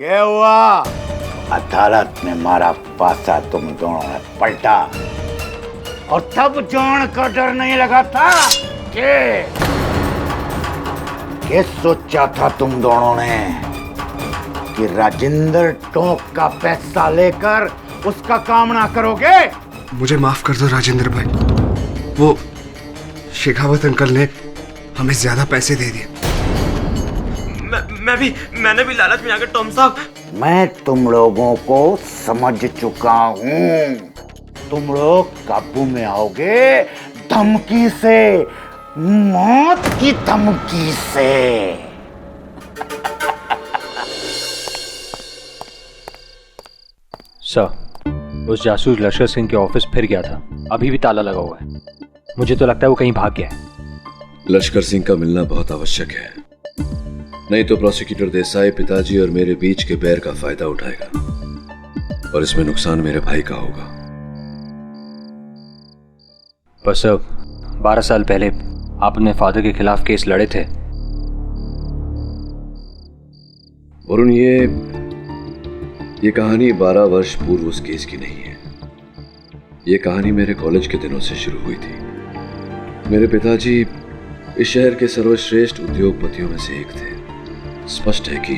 ये हुआ, अदालत में मारा पासा तुम दोनों ने पलटा, और तब जान का डर नहीं लगा था कि सोचा था तुम दोनों ने कि राजेंद्र टोंक का पैसा लेकर उसका काम ना करोगे। मुझे माफ कर दो राजेंद्र भाई, वो शेखावत अंकल ने हमें ज्यादा पैसे दे दिए। मैंने भी लालच में आकर टॉम साहब। मैं तुम लोगों को समझ चुका हूँ, तुम लोग काबू में आओगे धमकी से, मौत की धमकी से। सर, उस जासूस लश्कर सिंह के ऑफिस फिर गया था, अभी भी ताला लगा हुआ है। मुझे तो लगता है वो कहीं भाग गया है। लश्कर सिंह का मिलना बहुत आवश्यक है, नहीं तो प्रोसिक्यूटर देसाई पिताजी और मेरे बीच के बैर का फायदा उठाएगा, और इसमें नुकसान मेरे भाई का होगा। पर सर, 12 साल पहले आप अपने फादर के खिलाफ केस लड़े थे। वरुण, ये कहानी 12 वर्ष पूर्व उस केस की नहीं है। ये कहानी मेरे कॉलेज के दिनों से शुरू हुई थी। मेरे पिताजी इस शहर के सर्वश्रेष्ठ उद्योगपतियों में से एक थे। स्पष्ट है कि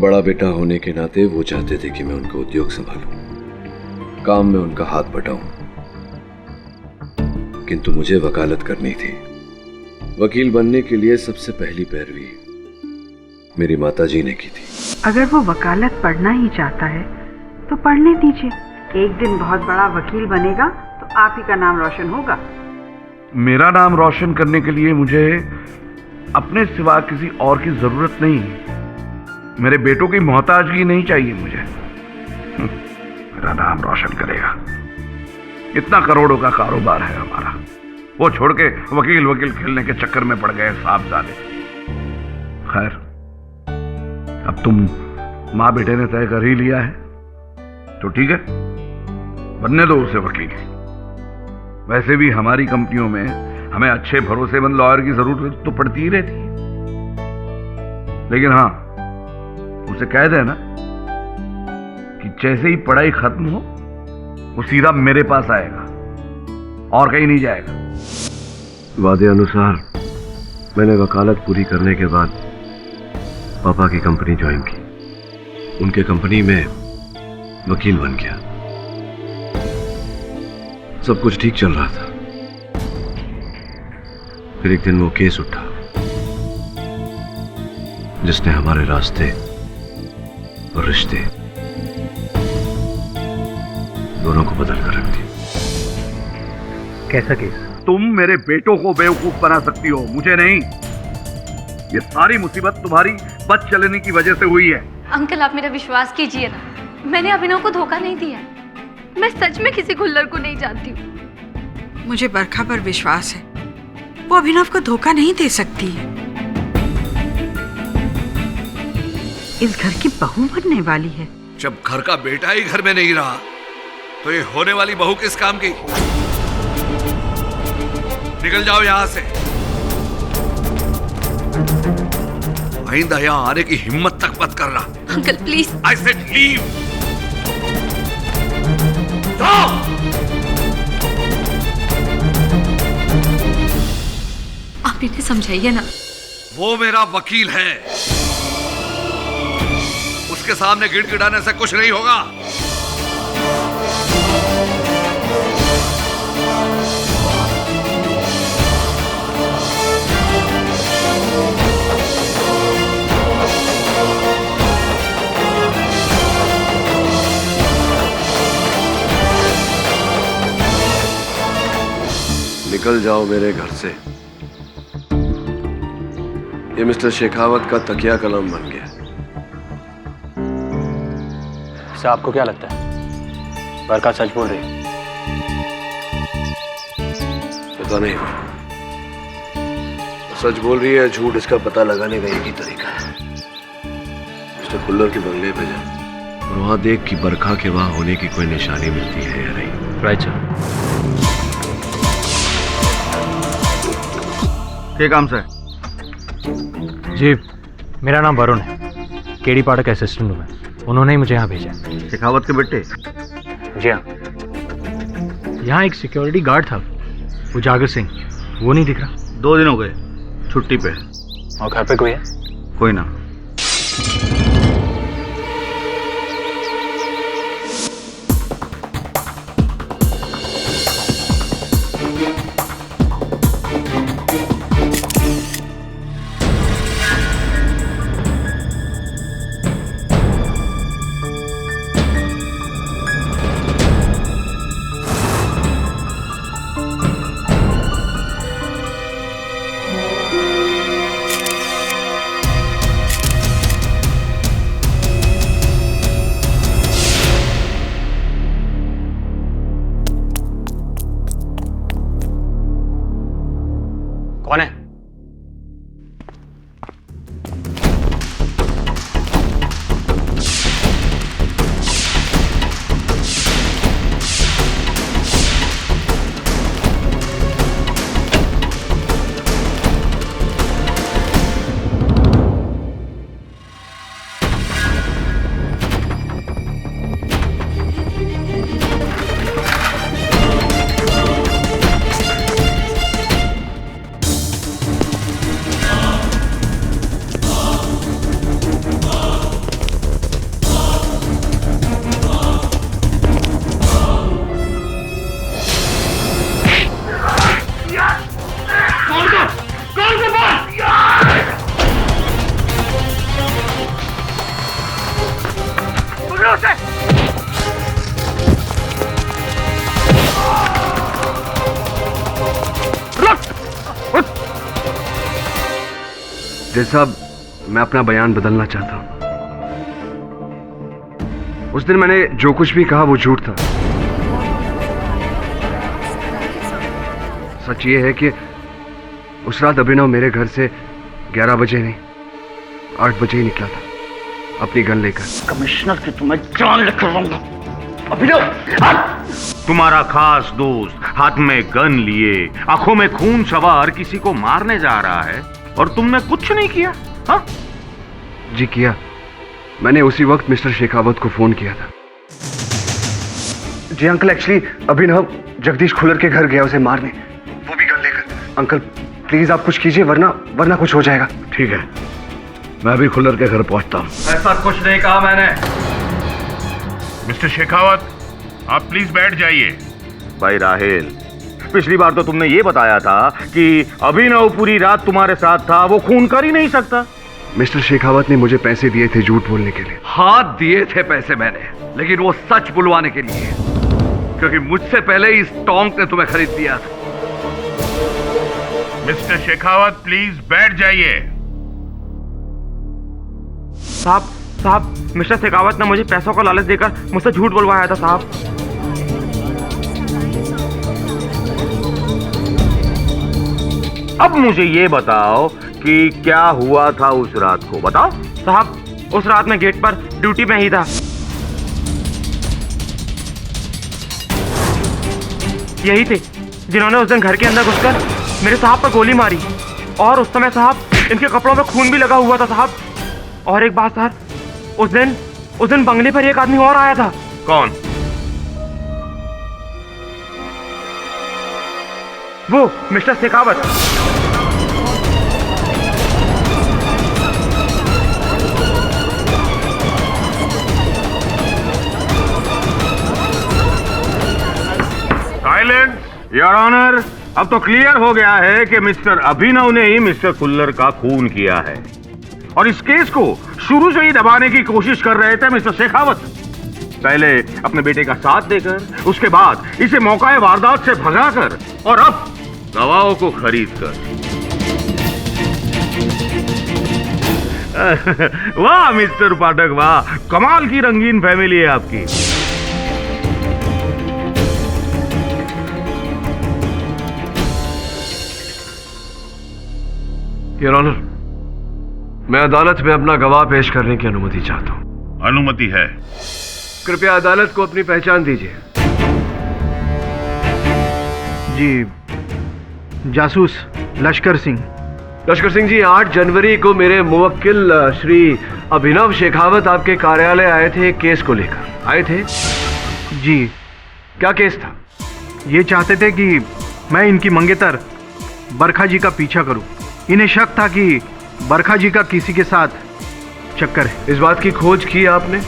बड़ा बेटा होने के नाते वो चाहते थे कि मैं उनका उद्योग संभालूं, काम में उनका हाथ बटाऊं, किंतु मुझे वकालत करनी थी। वकील बनने के लिए सबसे पहली पैरवी मेरी माताजी ने की थी। अगर वो वकालत पढ़ना ही चाहता है तो पढ़ने दीजिए, एक दिन बहुत बड़ा वकील बनेगा तो आप ही का नाम रोशन होगा। मेरा नाम रोशन करने के लिए मुझे अपने सिवा किसी और की जरूरत नहीं है। मेरे बेटों की मोहताजगी नहीं चाहिए मुझे। मेरा नाम रोशन करेगा। इतना करोड़ों का कारोबार है हमारा, वो छोड़ के वकील खेलने के चक्कर में पड़ गए साहबजादे। खैर, अब तुम माँ बेटे ने तय कर ही लिया है तो ठीक है, बनने दो उसे वकील। वैसे भी हमारी कंपनियों में हमें अच्छे भरोसेमंद लॉयर की जरूरत तो पड़ती ही रहती है। लेकिन हाँ, उसे कह देना कि जैसे ही पढ़ाई खत्म हो वो सीधा मेरे पास आएगा और कहीं नहीं जाएगा। वादे अनुसार मैंने वकालत पूरी करने के बाद पापा की कंपनी ज्वाइन की। उनके कंपनी में वकील बन गया। सब कुछ ठीक चल रहा था। फिर एक दिन वो केस उठा जिसने हमारे रास्ते और रिश्ते दोनों को बदल कर रख दिया। कैसा केस? तुम मेरे बेटों को बेवकूफ बना सकती हो, मुझे नहीं। ये सारी मुसीबत तुम्हारी बद चलने की वजह से हुई है। अंकल, आप मेरा विश्वास कीजिए ना, मैंने अभिनव को धोखा नहीं दिया। मैं सच में किसी खुल्लर को नहीं जानती हूँ। मुझे बरखा पर विश्वास है, वो अभिनव को धोखा नहीं दे सकती है। इस घर की बहू बनने वाली है। जब घर का बेटा ही घर में नहीं रहा तो ये होने वाली बहू किस काम की? निकल जाओ यहां से। आइंदा यहां आने की हिम्मत तक मत करना। Uncle please. I said leave. आप इन्हें समझाइए ना। वो मेरा वकील है, उसके सामने गिड़गिड़ाने से कुछ नहीं होगा। निकल जाओ मेरे घर से। ये मिस्टर शेखावत का तकिया कलम बन गया। सर, आपको क्या लगता है बरखा सच बोल रही है? पता नहीं, सच बोल रही है झूठ, इसका पता लगाने का एक ही तरीका है। मिस्टर खुल्लर के बंगले पे जा और वहां देख कि बरखा के वहां होने की कोई निशानी मिलती है या नहीं। Right sir. क्या काम से? जी, मेरा नाम वरुण है। केडी पाठक असिस्टेंट हूँ मैं, उन्होंने ही मुझे यहाँ भेजा है। शेखावत के बेटे? जी हाँ। यहाँ एक सिक्योरिटी गार्ड था, उजागर सिंह, वो नहीं दिख रहा। 2 दिन हो गए छुट्टी पे। और घर पे कोई है? कोई ना। कौन है? जज साहब, मैं अपना बयान बदलना चाहता हूं। उस दिन मैंने जो कुछ भी कहा वो झूठ था। सच ये है कि उस रात अभिनव मेरे घर से 11 बजे नहीं 8 बजे ही निकला था, अपनी गन लेकर। कमिश्नर की तुम्हें जान लेकर रहूंगा। अभिनव, तुम्हारा खास दोस्त हाथ में गन लिए, आंखों में खून सवार किसी को मारने जा रहा है और तुमने कुछ नहीं किया? हाँ जी किया। मैंने उसी वक्त मिस्टर शेखावत को फोन किया था। जी अंकल, एक्चुअली अभिनव जगदीश खुल्लर के घर गया उसे मारने, वो भी गन लेकर। अंकल प्लीज आप कुछ कीजिए, वरना कुछ हो जाएगा। ठीक है, मैं अभी खुल्लर के घर पहुंचता हूं। ऐसा कुछ नहीं कहा मैंने। मिस्टर शेखावत, आप प्लीज बैठ जाइए। भाई राहेल, पिछली बार तो तुमने ये बताया था कि अभिनव पूरी रात तुम्हारे साथ था, वो खून कर ही नहीं सकता। मिस्टर शेखावत ने मुझे पैसे दिए थे झूठ बोलने के लिए। हाथ दिए थे पैसे मैंने, लेकिन वो सच बुलवाने के लिए, क्योंकि मुझसे पहले इस टोंक ने तुम्हें खरीद दिया था। मिस्टर शेखावत प्लीज बैठ जाइए। साहब, मिस्टर शेखावत ने मुझे पैसों का लालच देकर मुझसे झूठ बुलवाया था साहब। अब मुझे ये बताओ कि क्या हुआ था उस रात को, बताओ। साहब, उस रात मैं गेट पर ड्यूटी में ही था। यही थे जिन्होंने उस दिन घर के अंदर घुसकर मेरे साहब पर गोली मारी, और उस समय साहब इनके कपड़ों में खून भी लगा हुआ था साहब। और एक बात सर, उस दिन बंगले पर एक आदमी और आया था। कौन? वो mister Shekhawat. Silent your honour. अब तो क्लियर हो गया है कि मिस्टर अभिनव ने ही मिस्टर खुल्लर का खून किया है, और इस केस को शुरू से ही दबाने की कोशिश कर रहे थे मिस्टर शेखावत। पहले अपने बेटे का साथ देकर, उसके बाद इसे मौका वारदात से भगाकर, और अब गवाहों को खरीद कर। वाह मिस्टर पाठक, वाह, कमाल की रंगीन फैमिली है आपकी। योर ऑनर, मैं अदालत में अपना गवाह पेश करने की अनुमति चाहता हूं। अनुमति है। कृपया अदालत को अपनी पहचान दीजिए। जी, जासूस लश्कर सिंह, लश्कर सिंह जी, 8 जनवरी को मेरे मुवक्किल श्री अभिनव शेखावत आपके कार्यालय आए थे एक केस को लेकर। आए थे? जी। क्या केस था? ये चाहते थे कि मैं इनकी मंगेतर बरखा जी का पीछा करूं। इन्हें शक था कि बरखा जी का किसी के साथ चक्कर है। इस बात की खोज की आपने?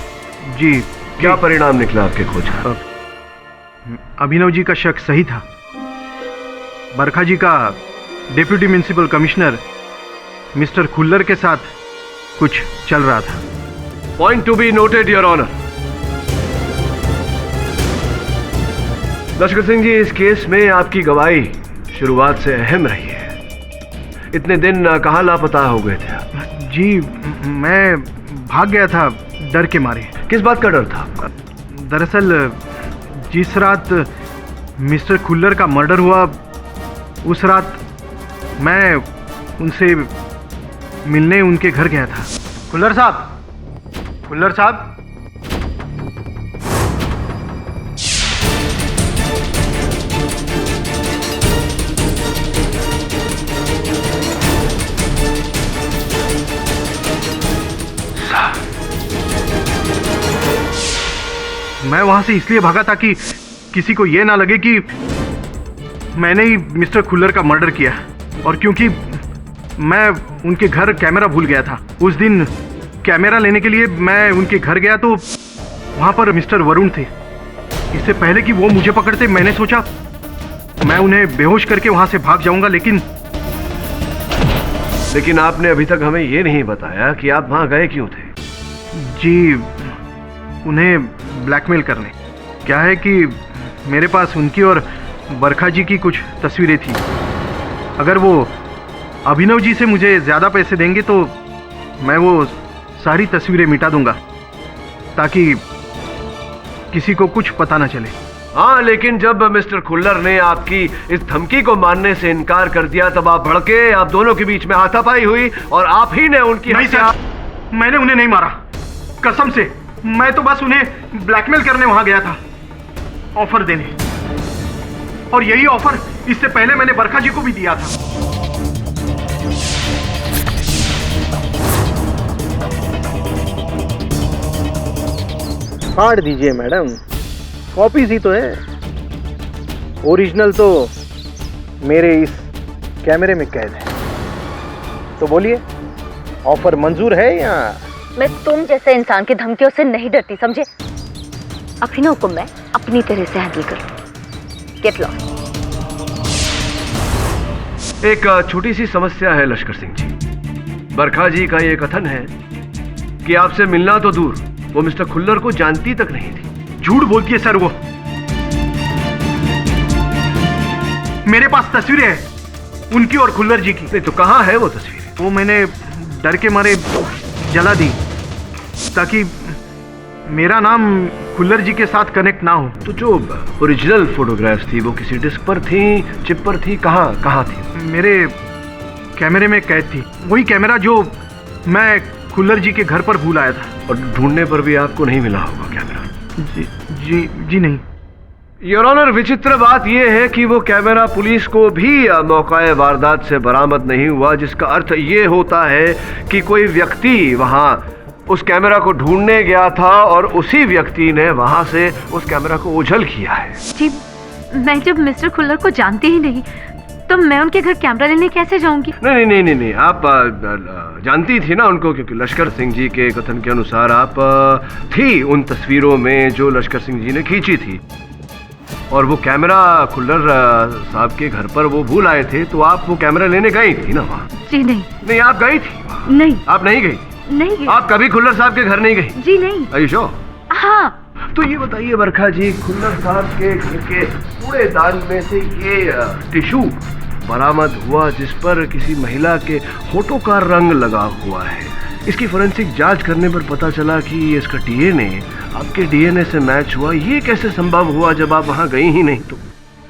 जी। क्या परिणाम निकला आपके खोज का? अभिनव जी का शक सही था। बरखा जी का deputy municipal commissioner mister Khullar के साथ कुछ चल रहा था। Point to be noted your honour. Lashkar Singh जी, इस केस में आपकी गवाही शुरुआत से अहम रही है। इतने दिन कहाँ लापता हो गए थे आप? जी, मैं भाग गया था डर के मारे। किस बात का डर था? दरअसल जिस रात मिस्टर खुल्लर का मर्डर हुआ, उस रात मैं उनसे मिलने उनके घर गया था। खुल्लर साहब, खुल्लर साहब। मैं वहां से इसलिए भागा था कि किसी को यह ना लगे कि मैंने ही मिस्टर खुल्लर का मर्डर किया। और क्योंकि मैं उनके घर कैमरा भूल गया था, उस दिन कैमरा लेने के लिए मैं उनके घर गया तो वहां पर मिस्टर वरुण थे। इससे पहले कि वो मुझे पकड़ते, मैंने सोचा मैं उन्हें बेहोश करके वहां से भाग जाऊंगा। लेकिन आपने अभी तक हमें ये नहीं बताया कि आप वहां गए क्यों थे? जी, उन्हें ब्लैकमेल करने। क्या है कि मेरे पास उनकी और बरखा जी की कुछ तस्वीरें थी। अगर वो अभिनव जी से मुझे ज़्यादा पैसे देंगे तो मैं वो सारी तस्वीरें मिटा दूंगा, ताकि किसी को कुछ पता ना चले। हाँ, लेकिन जब मिस्टर खुल्लर ने आपकी इस धमकी को मानने से इनकार कर दिया, तब आप भड़के, आप दोनों के बीच में हाथापाई हुई और आप ही ने उनकी नहीं सर, मैंने उन्हें नहीं मारा, कसम से। मैं तो बस उन्हें ब्लैकमेल करने वहां गया था, ऑफर देने। और यही ऑफर इससे पहले मैंने बरखा जी को भी दिया था। फाड़ दीजिए मैडम, कॉपीज ही तो है, ओरिजिनल तो मेरे इस कैमरे में कैद है। तो बोलिए, ऑफर मंजूर है या? मैं तुम जैसे इंसान की धमकियों से नहीं डरती, समझे? अभिनव को मैं अपनी तरह से हैंडल करूं। Get lost. एक छोटी सी समस्या है लश्कर सिंह जी। बरखा जी का ये कथन है कि आपसे मिलना तो दूर, वो मिस्टर खुल्लर को जानती तक नहीं थी। झूठ बोलती है सर वो। मेरे पास तस्वीरें हैं उनकी और खुल्लर जी की। नहीं तो कहाँ है वो तस्वीरें? वो मैंने डर के मारे जला दी, ताकि मेरा नाम खुल्लर जी के साथ कनेक्ट ना हो। तो जो ओरिजिनल फोटोग्राफ्स थी वो किसी डिस्क पर थी, चिप पर थी, कहाँ थी? मेरे कैमरे में कैद थी, वही कैमरा जो मैं खुल्लर जी के घर पर भूल आया था। और ढूंढने पर भी आपको नहीं मिला होगा कैमरा? जी नहीं। योर ऑनर, विचित्र बात यह है कि वो कैमरा पुलिस को भी मौकाए वारदात से बरामद नहीं हुआ, जिसका अर्थ ये होता है कि कोई व्यक्ति वहां उस कैमरा को ढूंढने गया था और उसी व्यक्ति ने वहां से उस कैमरा को ओझल किया है। जी, मैं जब मिस्टर खुल्लर को जानती ही नहीं, तो मैं उनके घर कैमरा लेने कैसे जाऊंगी? नहीं, आप जानती थी ना उनको, क्योंकि लश्कर सिंह जी के कथन के अनुसार आप थी उन तस्वीरों में जो लश्कर सिंह जी ने खींची थी। और वो कैमरा खुल्लर साहब के घर पर वो भूल आए थे, तो आप वो कैमरा लेने गई थी ना वहाँ? जी नहीं, आप गई थी? नहीं, आप नहीं गई? नहीं गई। आप कभी खुल्लर साहब के घर नहीं गई? जी नहीं। Are you sure? हाँ। तो ये बताइए बरखा जी, खुल्लर साहब के घर के कूड़ेदान में से ये टिश्यू बरामद हुआ जिस पर किसी महिला के होठों का रंग लगा हुआ है। इसकी फोरेंसिक जांच करने पर पता चला कि इसका डीएनए आपके डीएनए से मैच हुआ। ये कैसे संभव हुआ जब आप वहां गई ही नहीं? तो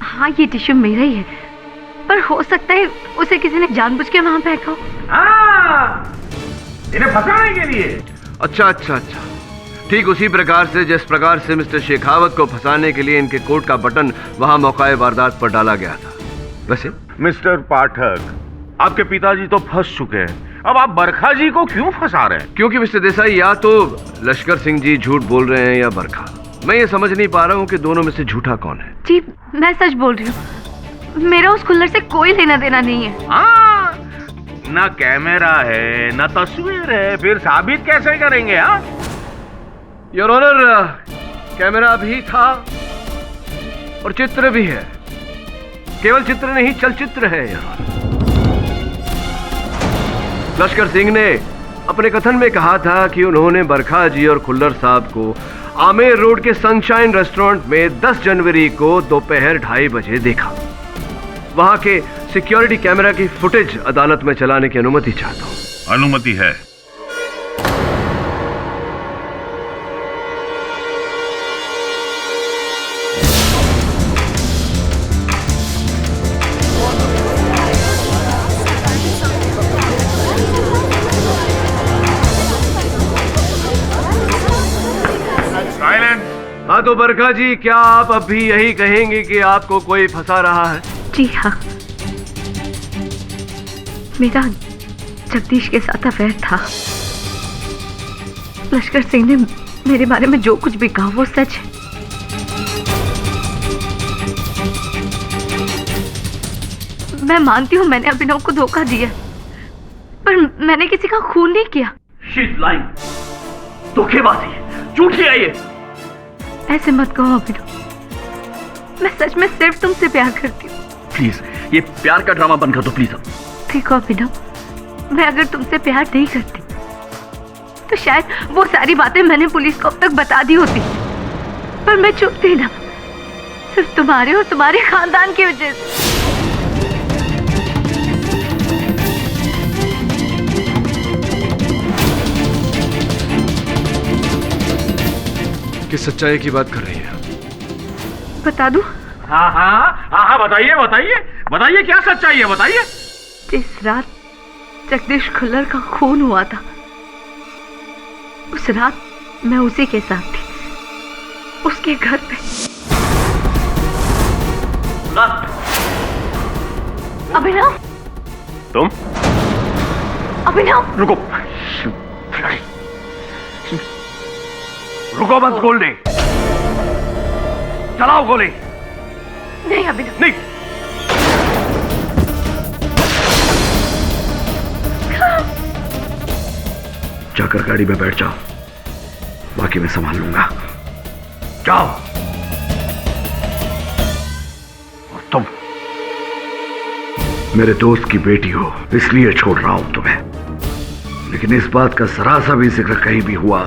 हाँ, ये टिश्यू मेरा ही है, पर हो सकता है उसे किसी ने जानबूझ के वहां फेंका हो। इन्हें फंसाने के लिए। अच्छा, ठीक उसी प्रकार से जिस प्रकार से मिस्टर शेखावत को फंसाने के लिए इनके कोट का बटन वहां मौकाए वारदात पर डाला गया था। वैसे मिस्टर पाठक, आपके पिताजी तो फंस चुके हैं, अब आप बरखा जी को क्यों फंसा रहे हैं? क्योंकि मिस्टर देसाई, या तो लश्कर सिंह जी झूठ बोल रहे हैं या बरखा। मैं ये समझ नहीं पा रहा हूँ कि दोनों में से झूठा कौन है। जी मैं सच बोल रही हूँ, मेरा उस खुल्लर से कोई लेना देना नहीं है। हाँ, ना कैमरा है ना तस्वीर है, फिर साबित कैसे करेंगे? हाँ योर ऑनर, कैमरा भी था और चित्र भी है। केवल चित्र नहीं, चलचित्र है यहाँ। लश्कर सिंह ने अपने कथन में कहा था कि उन्होंने बरखा जी और खुल्लर साहब को आमेर रोड के सनशाइन रेस्टोरेंट में 10 जनवरी को दोपहर 2:30 बजे देखा। वहां के सिक्योरिटी कैमरा की फुटेज अदालत में चलाने की अनुमति चाहता हूं। अनुमति है। हाँ तो बरखा जी, क्या आप अब भी यही कहेंगे कि आपको कोई फंसा रहा है? जी हाँ, मेरा जगदीश के साथ अफेयर था। लश्कर सिंह ने मेरे बारे में जो कुछ भी कहा वो सच है। मैं मानती हूँ मैंने अभिनव को धोखा दिया, पर मैंने किसी का खून नहीं किया। She's lying, धोखेबाजी, झूठी है ये। ऐसे मत कहो अभिनव, मैं सच में सिर्फ तुमसे प्यार करती हूँ। प्लीज ये प्यार का ड्रामा बंद कर दो प्लीज। अब देखो अभिनव, मैं अगर तुमसे प्यार नहीं करती तो शायद वो सारी बातें मैंने पुलिस को अब तक बता दी होती, पर मैं चुप थी ना, सिर्फ तुम्हारे और तुम्हारे खानदान की वजह से। किस सच्चाई की बात कर रही है? बता दूं? हाँ हाँ हाँ हाँ, बताइए बताइए बताइए, क्या सच्चाई है बताइए। जिस रात जगदीश खुल्लर का खून हुआ था, उस रात मैं उसी के साथ थी, उसके घर पे। अभिनव, तुम? अभिनव रुको रुको, बस गोली चलाओ, गोली। नहीं अभिनव, नहीं। जाकर गाड़ी में बैठ जाओ, बाकी मैं संभाल लूंगा। जाओ। और तुम मेरे दोस्त की बेटी हो, इसलिए छोड़ रहा हूं तुम्हें, लेकिन इस बात का जरा सा भी जिक्र कहीं भी हुआ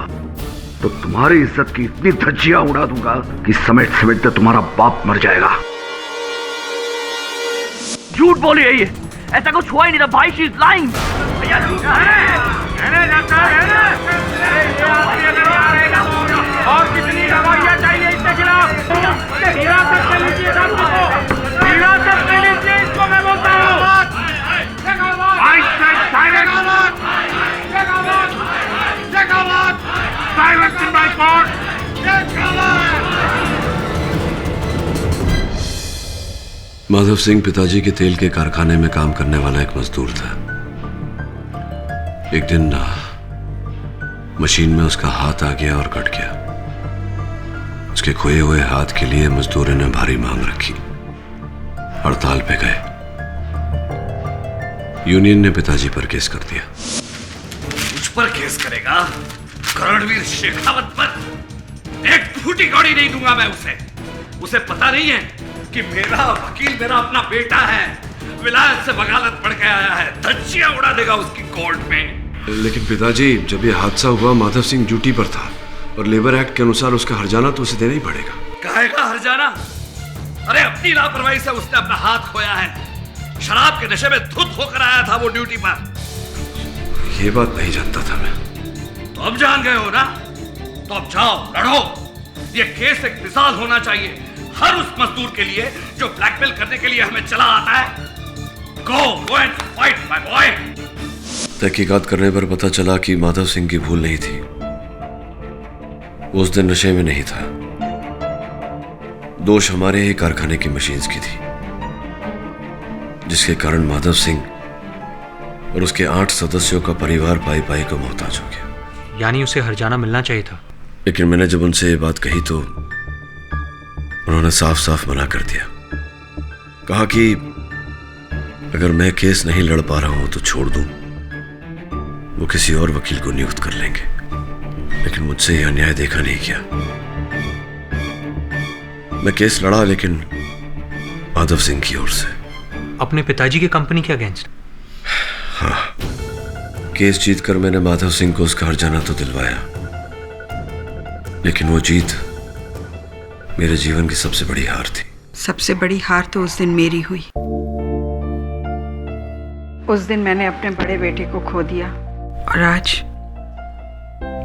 तो तुम्हारी इज्जत की इतनी धज्जियां उड़ा दूंगा कि समेट समेटते तुम्हारा बाप मर जाएगा। झूठ बोली है ये, ऐसा कुछ हुआ ही नहीं था भाई। She is lying. और कितनी गवाहियां चाहिए इसके खिलाफ? हिरासत में लीजिए हिरासत में लीजिए इसको, मैं बोलता हूँ। Silence in my court! Madhav Singh पिताजी के तेल के कारखाने में काम करने वाला एक मजदूर था। एक दिन मशीन में उसका हाथ आ गया और कट गया। उसके खोए हुए हाथ के लिए मजदूरों ने भारी मांग रखी, हड़ताल पे गए। यूनियन ने पिताजी पर केस कर दिया। मुझ पर केस करेगा? करणवीर शेखावत पर एक फूटी कौड़ी नहीं दूंगा मैं उसे पता नहीं है कि मेरा वकील मेरा अपना बेटा है, विलायत से वकालत पढ़ के आया है, धज्जियां उड़ा देगा उसकी कोर्ट में। लेकिन पिताजी, जब यह हादसा हुआ माधव सिंह ड्यूटी पर था और लेबर एक्ट के अनुसार उसका हर्जाना तो उसे देना ही पड़ेगा। कहेगा हर्जाना? अरे अपनी लापरवाही से उसने अपना हाथ खोया है। शराब के नशे में धुत होकर आया था वो ड्यूटी पर। ये बात नहीं जानता था मैं। तो अब जान गए हो ना, तो अब जाओ लड़ो। ये केस एक मिसाल होना चाहिए हर उस मजदूर के लिए जो ब्लैकमेल करने के लिए हमें चला आता है। Go and fight my boy. तहकीकात करने पर पता चला कि माधव सिंह की भूल नहीं थी। वो उस दिन नशे में नहीं था। दोष हमारे ही कारखाने की मशीन्स की थी, जिसके कारण माधव सिंह और उसके 8 सदस्यों का परिवार पाई पाई को मोहताज हो गया। यानी उसे हर्जाना मिलना चाहिए था। लेकिन मैंने जब उनसे ये बात कही तो उन्होंने साफ साफ मना कर दिया। कहा कि अगर मैं केस नहीं लड़ पा रहा हूं तो छोड़ दूं, वो किसी और वकील को नियुक्त कर लेंगे। लेकिन मुझसे यह अन्याय देखा नहीं गया। मैं केस लड़ा, लेकिन माधव सिंह की ओर से। अपने पिताजी की कंपनी के अगेंस्ट? हाँ, केस जीतकर मैंने माधव सिंह को उसका हर्जाना तो दिलवाया, लेकिन वो जीत मेरे जीवन की सबसे बड़ी हार थी। सबसे बड़ी हार तो उस दिन मेरी हुई। उस दिन मैंने अपने बड़े बेटे को खो दिया और आज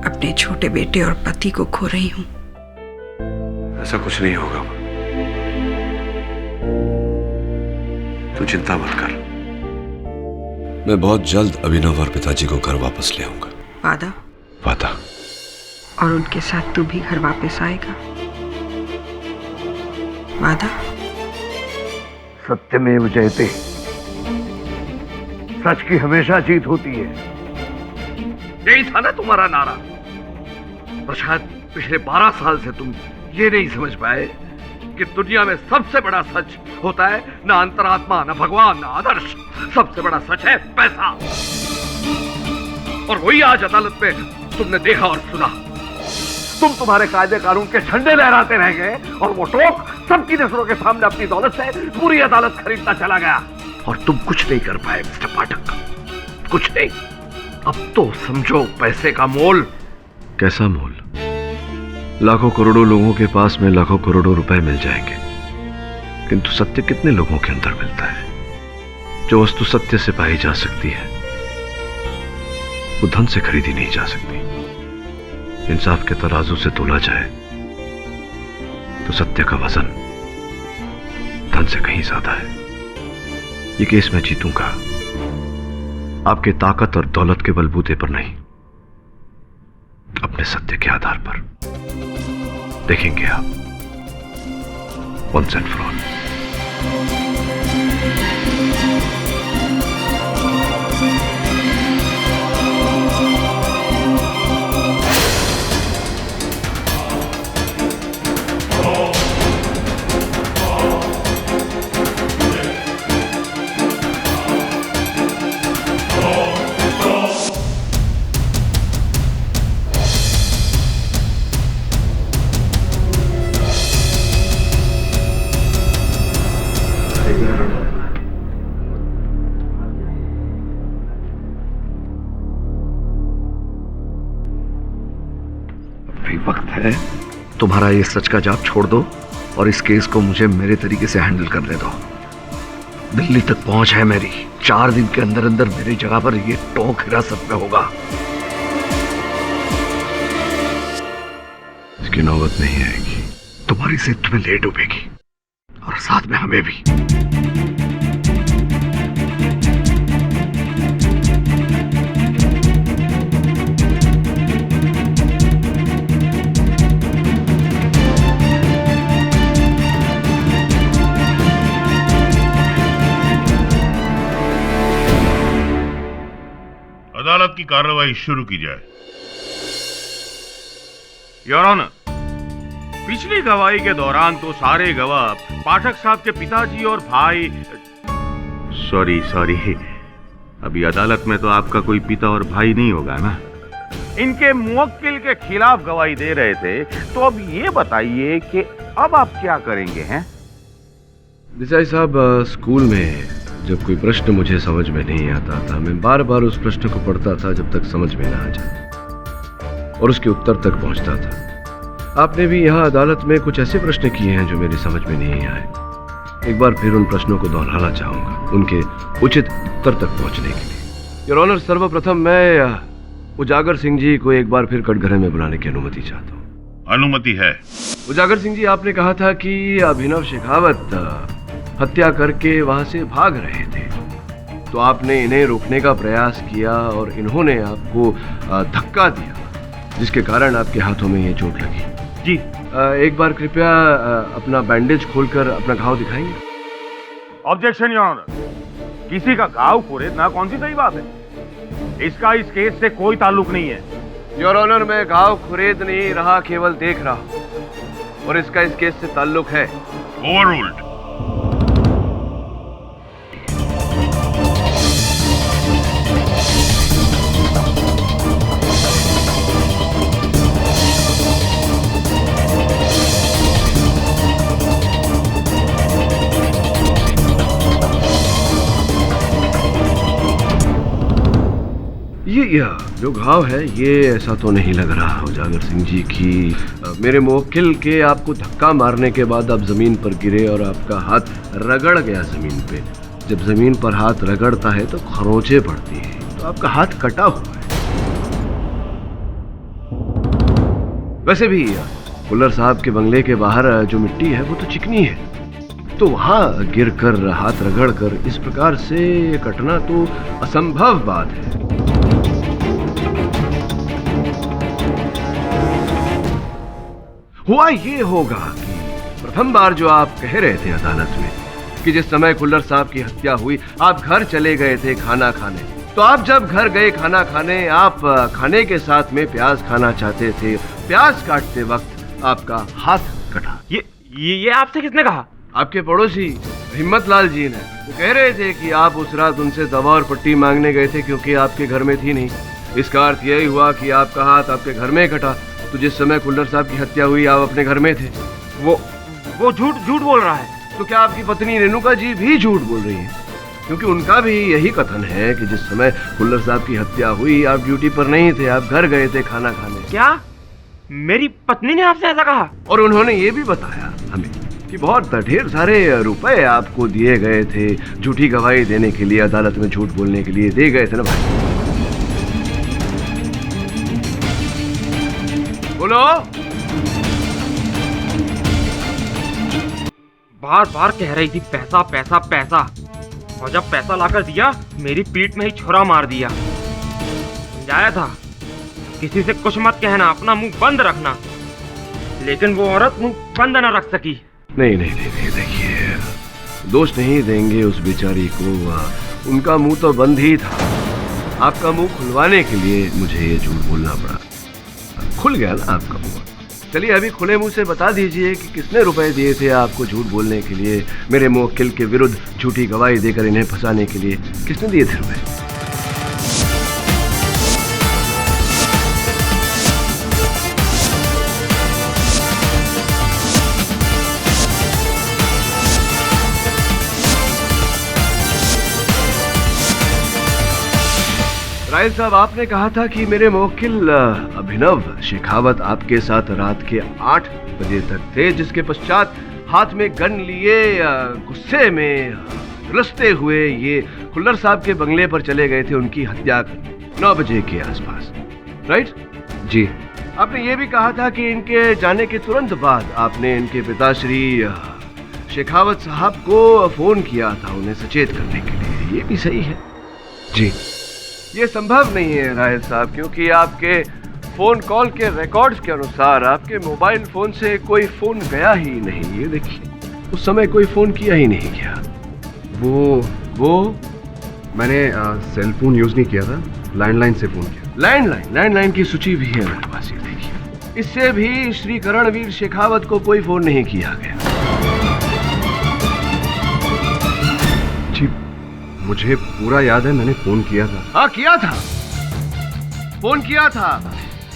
अपने छोटे बेटे और पति को खो रही हूँ। ऐसा कुछ नहीं होगा, तू चिंता मत कर। मैं बहुत जल्द अभिनव और पिताजी को घर वापस ले आऊंगा। वादा? वादा। और उनके साथ तू भी घर वापस आएगा? वादा? सत्यमेव जयते, सच की हमेशा जीत होती है। यही था ना तुम्हारा नारा। और शायद पिछले 12 साल से तुम ये नहीं समझ पाए कि दुनिया में सबसे बड़ा सच होता है ना अंतरात्मा, ना भगवान, ना आदर्श। सबसे बड़ा सच है पैसा। और वही आज अदालत में तुमने देखा और सुना। तुम्हारे कायदे कानून के झंडे लहराते रह गए और वो टोक सबकी नजरों के सामने अपनी दौलत से पूरी अदालत खरीदता चला गया। और तुम कुछ नहीं कर पाए मिस्टर पाठक, कुछ नहीं। अब तो समझो पैसे का मोल। कैसा मोल? लाखों करोड़ों लोगों के पास में लाखों करोड़ों रुपए मिल जाएंगे, किंतु सत्य कितने लोगों के अंदर मिलता है? जो वस्तु सत्य से पाई जा सकती है वो धन से खरीदी नहीं जा सकती। इंसाफ के तराजू से तोला जाए तो सत्य का वजन धन से कहीं ज्यादा है। ये केस मैं जीतूंगा, आपके ताकत और दौलत के बलबूते पर नहीं, अपने सत्य के आधार पर। देखेंगे आप, वंस एंड फॉर ऑल। वक्त है तुम्हारा ये सच का जाप छोड़ दो और इस केस को मुझे मेरे तरीके से हैंडल करने दो। दिल्ली तक पहुंच है मेरी। 4 दिन के अंदर अंदर मेरी जगह पर ये टोक हिरासत में होगा। इसकी नौबत नहीं आएगी। तुम्हारी से तुम्हें ले डूबेगी और साथ में हमें भी। अदालत की कार्रवाई शुरू की जाए। योर ऑनर, पिछली गवाही के दौरान तो सारे गवाह पाठक साहब के पिताजी और भाई। सॉरी, अभी अदालत में तो आपका कोई पिता और भाई नहीं होगा ना। इनके मुवक्किल के खिलाफ गवाही दे रहे थे, तो अब ये बताइए कि अब आप क्या करेंगे? हैं देसाई साहब, स्कूल में जब कोई प्रश्न मुझे समझ में नहीं आता था, मैं बार बार उस प्रश्न को पढ़ता था जब तक समझ में ना आ जाए और उसके उत्तर तक पहुंचता था। आपने भी यहाँ अदालत में कुछ ऐसे प्रश्न किए हैं जो मेरी समझ में नहीं आए। एक बार फिर उन प्रश्नों को दोहराना चाहूंगा, उनके उचित उत्तर तक पहुंचने के लिए। योर ऑनर, सर्वप्रथम मैं उजागर सिंह जी को एक बार फिर कटघरे में बुलाने की अनुमति चाहता हूँ। अनुमति है। उजागर सिंह जी, आपने कहा था कि अभिनव शेखावत हत्या करके वहां से भाग रहे थे, तो आपने इन्हें रोकने का प्रयास किया और इन्होंने आपको धक्का दिया, जिसके कारण आपके हाथों में ये चोट लगी। जी। एक बार कृपया अपना बैंडेज खोलकर अपना घाव दिखाएंगे? ऑब्जेक्शन योर ऑनर, किसी का घाव खोले ना कौन सी सही बात है। इसका इस केस से कोई ताल्लुक नहीं है। योर ऑनर, मैं घाव खुरेद नहीं रहा, केवल देख रहा हूं, और इसका इस केस से ताल्लुक है। ओवररूल्ड। ये जो घाव है ये ऐसा तो नहीं लग रहा उजागर सिंह जी की मेरे मुवक्किल के आपको धक्का मारने के बाद आप जमीन पर गिरे और आपका हाथ रगड़ गया जमीन पे। जब जमीन पर हाथ रगड़ता है तो खरोंचे पड़ती हैं, तो आपका हाथ कटा हुआ है। वैसे भी कुल्लर साहब के बंगले के बाहर जो मिट्टी है वो तो चिकनी है, तो वहां गिर कर हाथ रगड़ कर इस प्रकार से कटना तो असंभव बात है। हुआ ये होगा कि प्रथम बार जो आप कह रहे थे अदालत में कि जिस समय कुल्लर साहब की हत्या हुई आप घर चले गए थे खाना खाने, तो आप जब घर गए खाना खाने, आप खाने के साथ में प्याज खाना चाहते थे। प्याज काटते वक्त आपका हाथ कटा। ये आपसे किसने कहा? आपके पड़ोसी हिम्मत लाल जी ने। वो कह रहे थे कि आप उस रात उनसे दवा और पट्टी मांगने गए थे क्योंकि आपके घर में थी नहीं। इसका अर्थ यही हुआ कि आपका हाथ आपके घर में कटा, तो जिस समय कुल्लर साहब की हत्या हुई आप अपने घर में थे। वो झूठ बोल रहा है। तो क्या आपकी पत्नी रेणुका जी भी झूठ बोल रही है? क्योंकि उनका भी यही कथन है कि जिस समय कुल्लर साहब की हत्या हुई आप ड्यूटी पर नहीं थे, आप घर गए थे खाना खाने। क्या मेरी पत्नी ने आपसे ऐसा कहा? और उन्होंने ये भी बताया हमें कि बहुत ढेर सारे रुपए आपको दिए गए थे झूठी गवाही देने के लिए, अदालत में झूठ बोलने के लिए दे गए थे ना भाई? बोलो। बार बार कह रही थी पैसा पैसा पैसा, और जब पैसा लाकर दिया मेरी पीठ में ही छुरा मार दिया। समझाया था किसी से कुछ मत कहना, अपना मुंह बंद रखना, लेकिन वो औरत मुंह बंद न रख सकी। नहीं, देखिए, दोष नहीं देंगे उस बेचारी को, उनका मुंह तो बंद ही था। आपका मुंह खुलवाने के लिए मुझे ये झूठ बोलना पड़ा। खुल गया ना आपका मुंह। चलिए अभी खुले मुंह से बता दीजिए कि किसने रुपए दिए थे आपको झूठ बोलने के लिए, मेरे मुवक्किल के विरुद्ध झूठी गवाही देकर इन्हें फंसाने के लिए किसने दिए थे रुपए? रायल साहब, आपने कहा था कि मेरे मुवक्किल अभिनव शेखावत आपके साथ रात के 8 बजे तक थे, जिसके पश्चात हाथ में गन लिए गुस्से में रुसते हुए ये कुल्लर साहब के बंगले पर चले गए थे उनकी हत्या करने 9 बजे के आसपास, राइट? जी। आपने ये भी कहा था कि इनके जाने के तुरंत बाद आपने इनके पिताश्री शेखावत साहब को फोन किया था उन्हें सचेत करने के लिए, ये भी सही है? जी। ये संभव नहीं है रायल साहब, क्योंकि आपके फोन कॉल के रिकॉर्ड्स के अनुसार आपके मोबाइल फोन से कोई फोन गया ही नहीं। ये देखिए, उस समय कोई फोन किया ही नहीं गया। वो मैंने सेल फोन यूज नहीं किया था, लैंडलाइन से फोन किया। लैंडलाइन की सूची भी है मेरे पास, ये देखिए। इससे भी श्री करणवीर शेखावत को कोई फोन नहीं किया गया। जी, मुझे पूरा याद है मैंने फोन किया था। हाँ, किया था, फोन किया था,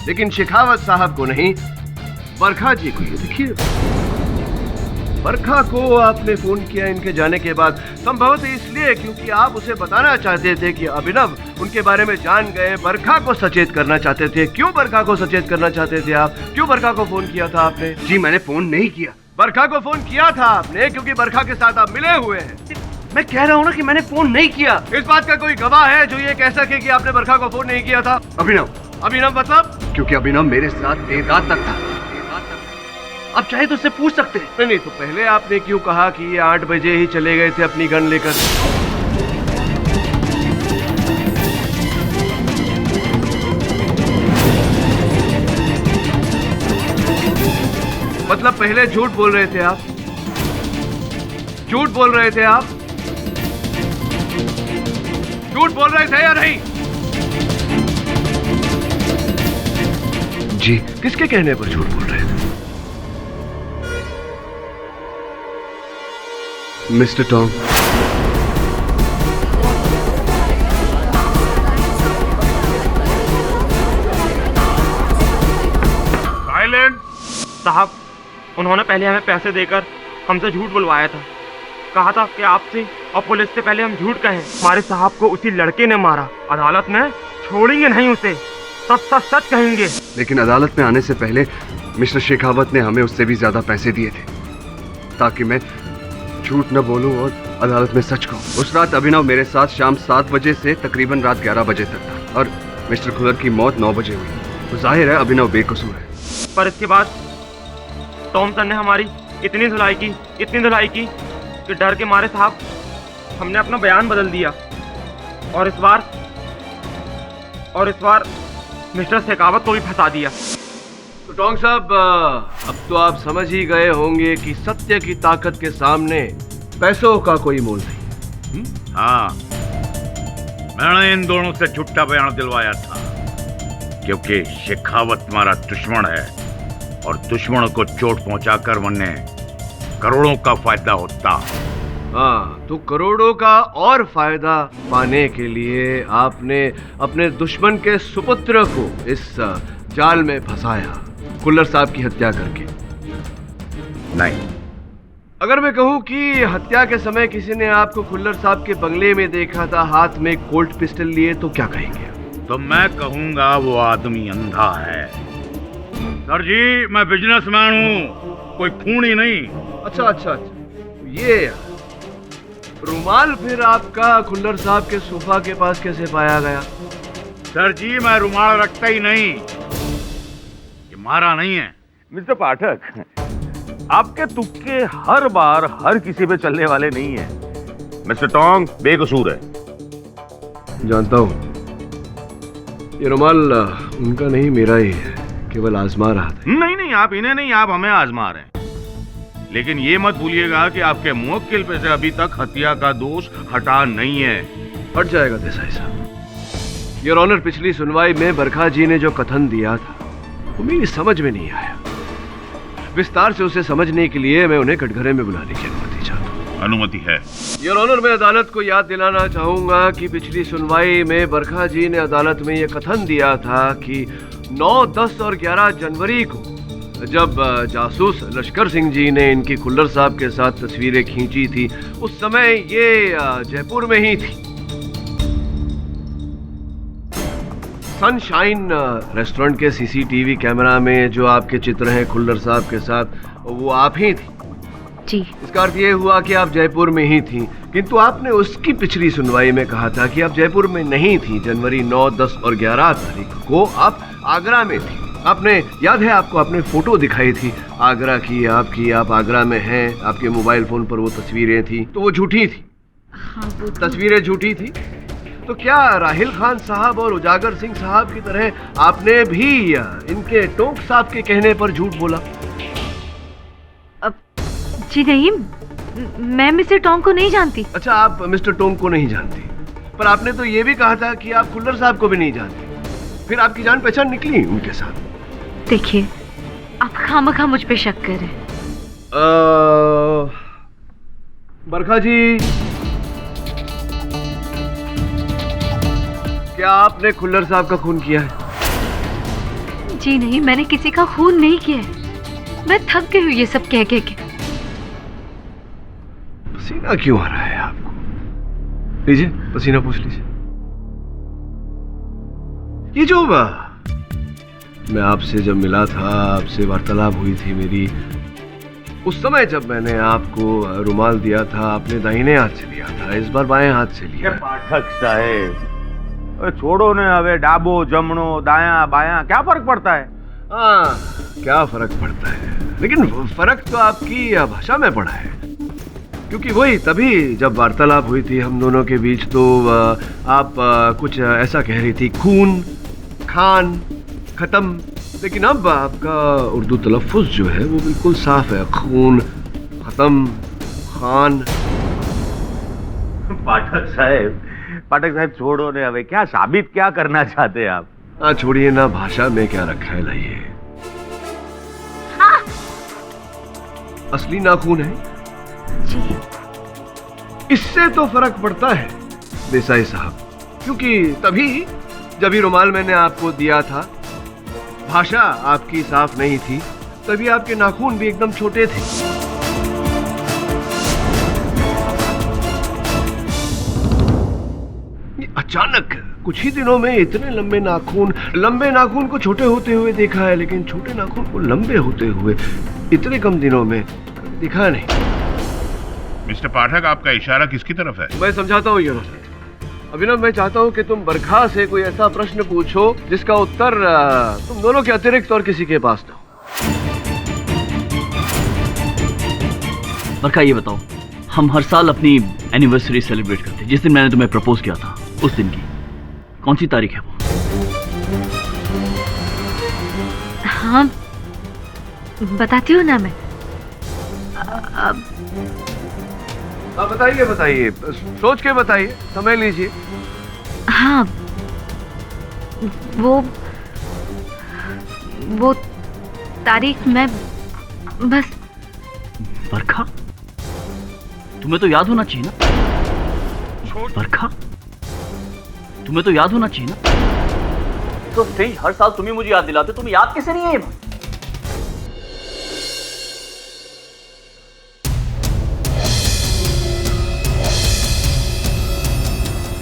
लेकिन शेखावत साहब को नहीं, बरखा जी को। ये देखिए, बरखा को आपने फोन किया इनके जाने के बाद, संभवतः इसलिए क्योंकि आप उसे बताना चाहते थे कि अभिनव उनके बारे में जान गए, बरखा को सचेत करना चाहते थे। क्यों बरखा को सचेत करना चाहते थे आप? क्यों बरखा को फोन किया था आपने? जी, मैंने फोन नहीं किया। बरखा को फोन किया था आपने क्योंकि बरखा के साथ आप मिले हुए हैं। मैं कह रहा हूँ ना कि मैंने फोन नहीं किया। इस बात का कोई गवाह है जो ये कह सके कि आपने बरखा को फोन नहीं किया था? अभिनव मतलब? क्योंकि अभिनव मेरे साथ देर रात तक था। आप चाहे तो उससे पूछ सकते हैं। नहीं, तो पहले आपने क्यों कहा कि ये 8 बजे ही चले गए थे अपनी गन लेकर? मतलब पहले झूठ बोल रहे थे आप? झूठ बोल रहे थे आप? झूठ बोल रहे थे या नहीं? जी किसके कहने पर झूठ बोल रहे थे? Mister Tom, silent. साहब, उन्होंने पहले हमें पैसे देकर हमसे झूठ बुलवाया था। कहा था कि आपसे और पुलिस से पहले हम झूठ कहें। हमारे साहब को उसी लड़के ने मारा। अदालत में छोड़ेंगे नहीं उसे, सच सच सच कहेंगे। लेकिन अदालत में आने से पहले मिस्टर शेखावत ने हमें उससे भी ज्यादा पैसे दिए थे ताकि मैं झूठ न बोलूं और अदालत में सच कहूं। उस रात अभिनव मेरे साथ शाम 7 बजे से तकरीबन रात 11 बजे तक था और मिस्टर खुल्लर की मौत 9 बजे हुई। तो जाहिर है अभिनव बेकसूर है। पर इसके बाद टॉम सर ने हमारी इतनी धुलाई की कि डर के मारे साहब हमने अपना बयान बदल दिया और इस बार मिस्टर शेखावत को भी फंसा दिया। तो टोंग साहब, अब तो आप समझ ही गए होंगे कि सत्य की ताकत के सामने पैसों का कोई मोल नहीं। हाँ, मैंने इन दोनों से झूठा बयान दिलवाया था क्योंकि शेखावत हमारा दुश्मन है और दुश्मनों को चोट पहुंचाकर वरने करोड़ों का फायदा होता। हाँ, तो करोड़ों का और फायदा पाने के लिए आपने अपने दुश्मन के सुपुत्र को इस जाल में फंसाया, खुल्लर साहब की हत्या करके। नहीं, अगर मैं कहूं कि हत्या के समय किसी ने आपको खुल्लर साहब के बंगले में देखा था हाथ में कोल्ट पिस्टल लिए, तो क्या कहेंगे? तो मैं कहूंगा वो आदमी अंधा है। सर जी, मैं बिजनेसमैन हूँ, कोई खूनी नहीं। अच्छा, ये रुमाल फिर आपका खुल्लर साहब के सोफा के पास कैसे पाया गया? सर जी, मैं रुमाल रखता ही नहीं, ये मारा नहीं है। मिस्टर पाठक, आपके तुक्के हर बार हर किसी पे चलने वाले नहीं है। मिस्टर टोंग बेकसूर है। जानता हूँ, ये रुमाल उनका नहीं मेरा ही है, केवल आजमा रहा था। नहीं, आप इन्हें नहीं, आप हमें आजमा रहे हैं। लेकिन ये मत भूलिएगा कि आपके मुवक्किल पे से अभी तक हत्या का दोष हटा नहीं है। हट जाएगा देसाई साहब। योर ऑनर, पिछली सुनवाई में बरखा जी ने जो कथन दिया था वो मेरी समझ में नहीं आया। विस्तार से उसे समझने के लिए मैं उन्हें कटघरे में बुलाने की अनुमति चाहता हूँ। अनुमति है। योर ऑनर, मैं अदालत को याद दिलाना चाहूंगा कि पिछली सुनवाई में बरखा जी ने अदालत में यह कथन दिया था कि 9, 10 और 11 जनवरी को जब जासूस लश्कर सिंह जी ने इनकी खुल्लर साहब के साथ तस्वीरें खींची थी, उस समय ये जयपुर में ही थी। सनशाइन रेस्टोरेंट के सीसीटीवी कैमरा में जो आपके चित्र हैं खुल्लर साहब के साथ, वो आप ही थी जी। इसका अर्थ ये हुआ कि आप जयपुर में ही थी, किंतु आपने उसकी पिछली सुनवाई में कहा था कि आप जयपुर में नहीं थी। जनवरी 9, 10 और 11 तारीख को आप आगरा में थी। आपने याद है, आपको आपने फोटो दिखाई थी आगरा की, आपकी, आप आगरा में हैं, आपके मोबाइल फोन पर वो तस्वीरें थी, तो वो झूठी थी। हाँ, वो तस्वीरें झूठी थी। तो क्या राहिल खान साहब और उजागर सिंह साहब की तरह आपने भी इनके टोंक साहब के कहने पर झूठ बोला? जी नहीं, मैं मिस्टर टोंग को नहीं जानती। अच्छा, आप मिस्टर टोंग को नहीं जानती, पर आपने तो ये भी कहा था कि आप खुल्लर साहब को भी नहीं जानती। फिर आपकी जान पहचान निकली उनके साथ। देखिए, आप खामखा मुझ पे शक कर रहे हैं। बरखा जी, क्या आपने खुल्लर साहब का खून किया है? जी नहीं, मैंने किसी का खून नहीं किया है। मैं थक गई हूँ ये सब कह के। पसीना क्यों आ रहा है आपको? लीजिए, पसीना पूछ लीजिए। ये जो मैं आपसे जब मिला था, आपसे वार्तालाप हुई थी मेरी, उस समय जब मैंने आपको रुमाल दिया था, आपने दाहिने हाथ से लिया था, इस बार बाएं हाथ से लिया। पाठक साहेब, छोड़ो ने, हवे डाबो जमणो दाया बाया क्या फर्क पड़ता है? हाँ, क्या फर्क पड़ता है, लेकिन फर्क तो आपकी भाषा में पड़ा है। क्योंकि वही तभी जब वार्तालाप हुई थी हम दोनों के बीच, तो आप कुछ ऐसा कह रही थी, खून, खान, खत्म। लेकिन अब आपका उर्दू तलफ़ुज़ जो है वो बिल्कुल साफ है, खून, खत्म, खान। पाठक साहब छोड़ो ने, हवे क्या साबित क्या करना चाहते हैं आप? छोड़िए ना, भाषा में क्या रखा है, लाइए। असली नाखून है? जी। इससे तो फर्क पड़ता है देसाई साहब, क्योंकि तभी जब ये रुमाल मैंने आपको दिया था, भाषा आपकी साफ नहीं थी, तभी आपके नाखून भी एकदम छोटे थे। ये अचानक कुछ ही दिनों में इतने लंबे नाखून को छोटे होते हुए देखा है, लेकिन छोटे नाखून को लंबे होते हुए इतने कम दिनों में दिखा नहीं। मिस्टर पाठक, आपका इशारा किसकी तरफ है? मैं समझाता हूँ योर ऑनर। अभिनव, मैं चाहता हूँ कि तुम बरखा से कोई ऐसा प्रश्न पूछो जिसका उत्तर तुम दोनों के अतिरिक्त और किसी के पास ना हो। बरखा, ये बताओ, हम हर साल अपनी एनिवर्सरी सेलिब्रेट करते हैं। जिस दिन मैंने तुम्हें प्रपोज किया था उस दिन की कौन सी तारीख है वो? हाँ, बताती हूँ ना मैं। बताइए बताइए, सोच के बताइए, समय लीजिए। हाँ, वो तारीख मैं बस। बरखा, तुम्हें तो याद होना चाहिए ना। बरखा, तुम्हें तो याद होना चाहिए ना। तो स्ट्रेंज, हर साल तुम ही मुझे याद दिलाते, तुम्हें याद कैसे नहीं है?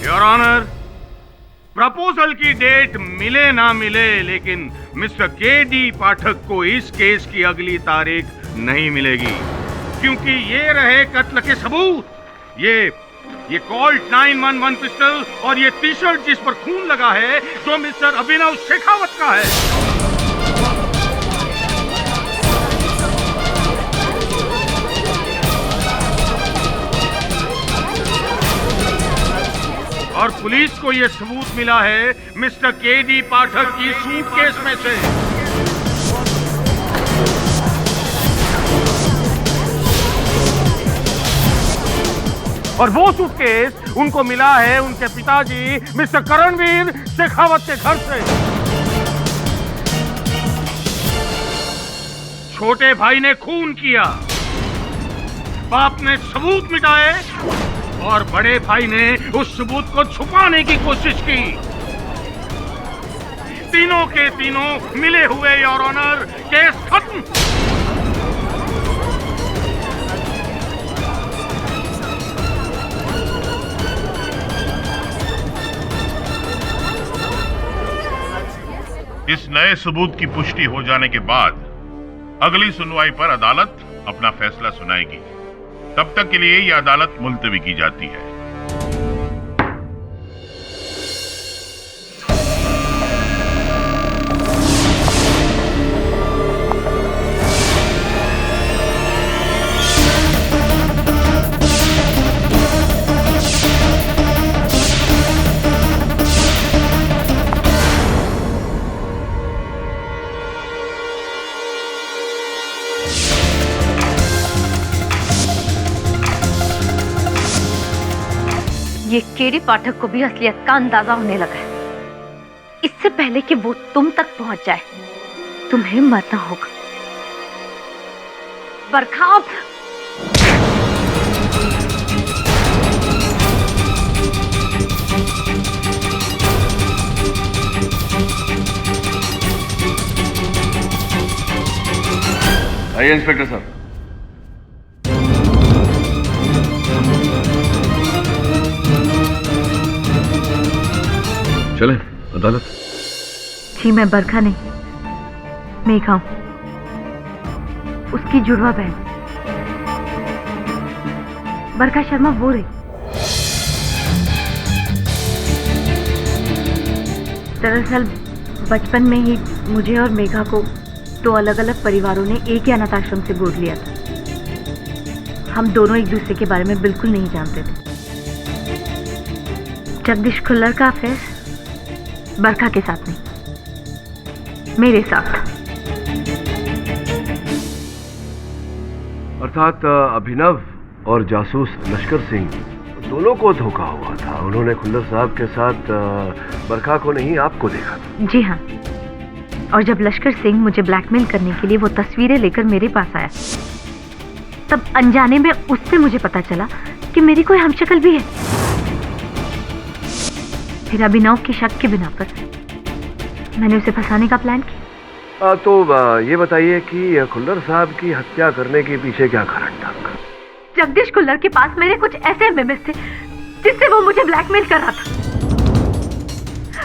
योर ऑनर, प्रपोजल की डेट मिले ना मिले, लेकिन मिस्टर के.डी. पाठक को इस केस की अगली तारीख नहीं मिलेगी, क्योंकि ये रहे कत्ल के सबूत। ये कॉल्ट 911 पिस्टल और ये टी शर्ट जिस पर खून लगा है, जो मिस्टर अभिनव शेखावत का है। और पुलिस को यह सबूत मिला है मिस्टर के.डी. पाठक की सूटकेस में से। और वो सूटकेस उनको मिला है उनके पिताजी मिस्टर करणवीर शेखावत के घर से। छोटे भाई ने खून किया, बाप ने सबूत मिटाए, और बड़े भाई ने उस सबूत को छुपाने की कोशिश की। तीनों के तीनों मिले हुए योर ऑनर, केस खत्म। इस नए सबूत की पुष्टि हो जाने के बाद अगली सुनवाई पर अदालत अपना फैसला सुनाएगी। तब तक के लिए यह अदालत मुलतवी की जाती है। ये के.डी. पाठक को भी असलियत का अंदाजा होने लगा है। इससे पहले कि वो तुम तक पहुंच जाए, तुम्हें मरना होगा। बरखा, आइए इंस्पेक्टर साहब। चलें अदालत। जी, मैं बरखा नहीं, मेघा हूं, उसकी जुड़वा बहन। बरखा शर्मा वो रही। दरअसल बचपन में ही मुझे और मेघा को दो अलग अलग परिवारों ने एक ही अनाथ आश्रम से गोद लिया था। हम दोनों एक दूसरे के बारे में बिल्कुल नहीं जानते थे। जगदीश खुल्लर का अफेयर बरखा के साथ नहीं, मेरे साथ। अर्थात अभिनव और जासूस लश्कर सिंह दोनों को धोखा हुआ था। उन्होंने खुल्लर साहब के साथ बरखा को नहीं, आपको देखा था। जी हाँ, और जब लश्कर सिंह मुझे ब्लैकमेल करने के लिए वो तस्वीरें लेकर मेरे पास आया, तब अनजाने में उससे मुझे पता चला कि मेरी कोई हमशक्ल भी है। फिर अभिनव की शक के बिना पर मैंने उसे फंसाने का प्लान किया। तो ये बताइए कि खुल्लर साहब की हत्या करने के पीछे क्या कारण था? जगदीश खुल्लर के पास मेरे कुछ ऐसे एमएमएस थे जिससे वो मुझे ब्लैकमेल कर रहा था।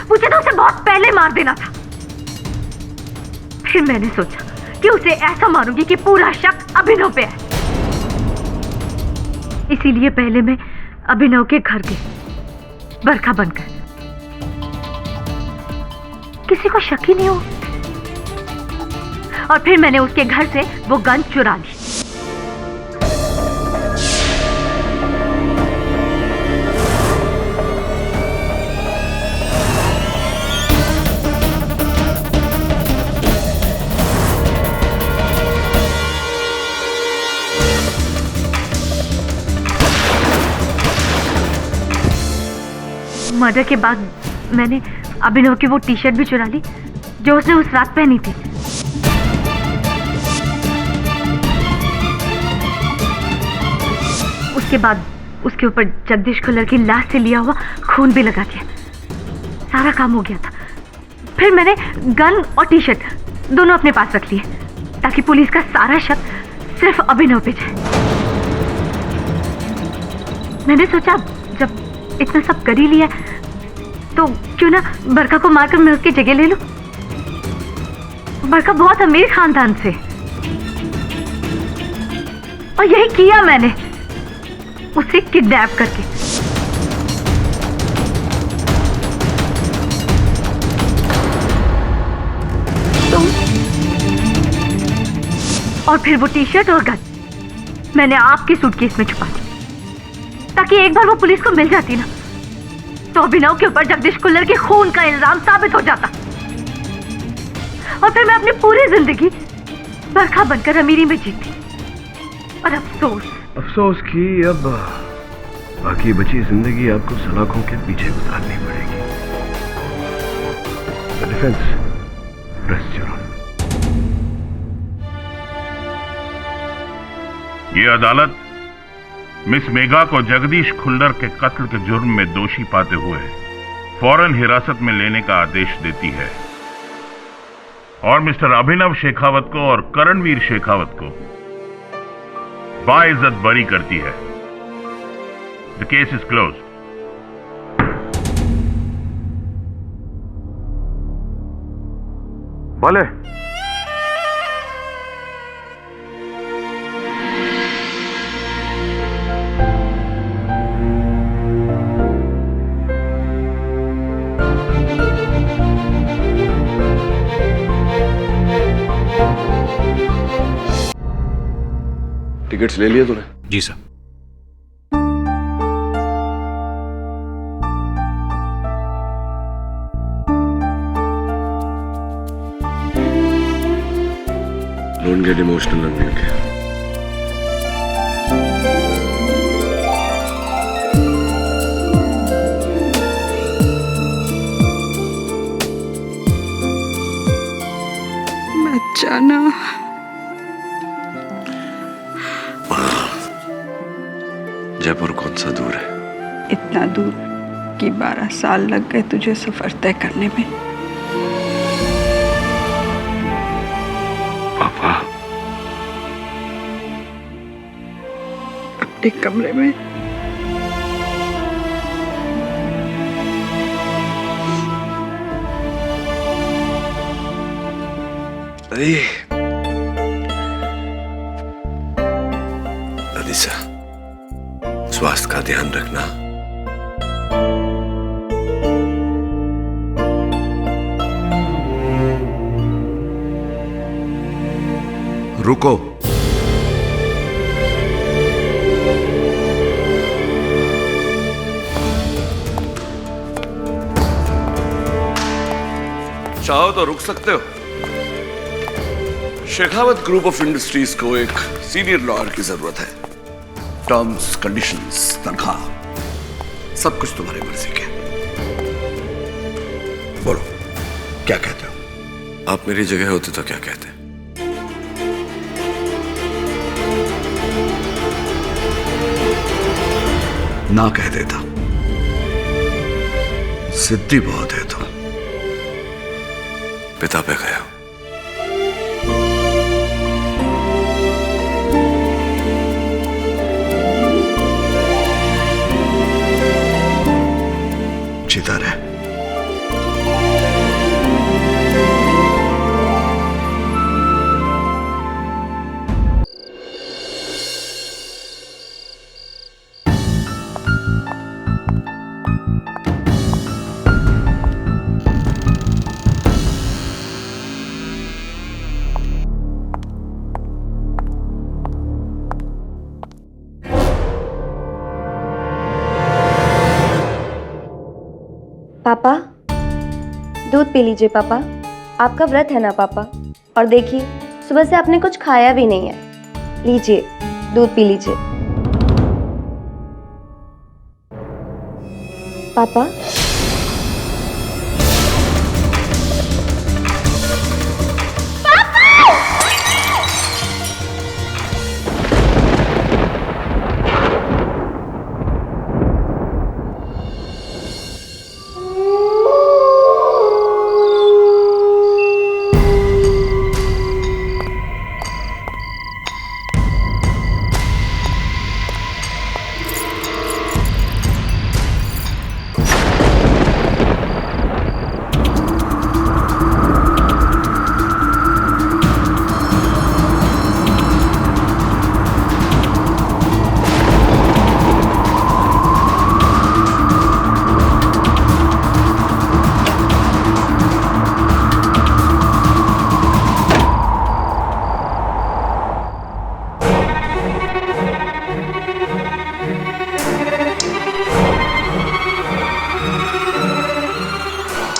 मुझे तो उसे बहुत पहले मार देना था। फिर मैंने सोचा कि उसे ऐसा मारूंगी कि पूरा शक अभिनव पे है। इसीलिए पहले मैं अभिनव के घर गई, बरखा बनकर। किसी को शक ही नहीं हुआ। और फिर मैंने उसके घर से वो गन चुरा ली। मर्डर के बाद मैंने अभिनव की वो टी शर्ट भी चुरा ली जो उसने उस रात पहनी थी। उसके बाद उसके ऊपर जगदीश खुल्लर की लाश से लिया हुआ खून भी लगा दिया। सारा काम हो गया था। फिर मैंने गन और टी शर्ट दोनों अपने पास रख लिए ताकि पुलिस का सारा शक सिर्फ अभिनव पे जाए। मैंने सोचा जब इतना सब कर ही लिया तो क्यों ना बरखा को मारकर मैं उसकी जगह ले लूं। बरखा बहुत अमीर खानदान से, और यही किया मैंने, उसे किडनैप करके। और फिर वो टी शर्ट और गन मैंने आपके सूटकेस में छुपा दी ताकि एक बार वो पुलिस को मिल जाती ना तो अभिनव के ऊपर जगदीश खुल्लर के खून का इल्जाम साबित हो जाता। और फिर मैं अपनी पूरी जिंदगी बरखा बनकर अमीरी में जीती। और अफसोस कि अब बाकी बची जिंदगी आपको सलाखों के पीछे गुजारनी पड़ेगी। Defence, rest your honour. ये अदालत मिस मेघा को जगदीश खुल्लर के कत्ल के जुर्म में दोषी पाते हुए फौरन हिरासत में लेने का आदेश देती है और मिस्टर अभिनव शेखावत को और करणवीर शेखावत को बाइज्जत बरी करती है। The case is close. भले। टिकट्स ले लिए तूने? जी sir. Don't get emotional on me, okay? मत जाना। जयपुर कौन सा दूर है? इतना दूर कि 12 साल लग गए तुझे सफर तय करने में। पापा, अपने कमरे में अरे अनिसा, स्वास्थ्य का ध्यान रखना। रुको। चाहो तो रुक सकते हो। शेखावत ग्रुप ऑफ इंडस्ट्रीज को एक सीनियर लॉयर की जरूरत है। टर्म्स, कंडीशंस, तनख्वाह, सब कुछ तुम्हारी मर्जी के। बोलो, क्या कहते हो? आप मेरी जगह होते तो क्या कहते? ना कह देता। जिद्दी बहुत है तुम। पिता पे गया। जीता रहे। पापा, दूध पी लीजिए पापा। आपका व्रत है ना पापा। और देखिए, सुबह से आपने कुछ खाया भी नहीं है। लीजिए, दूध पी लीजिए। पापा,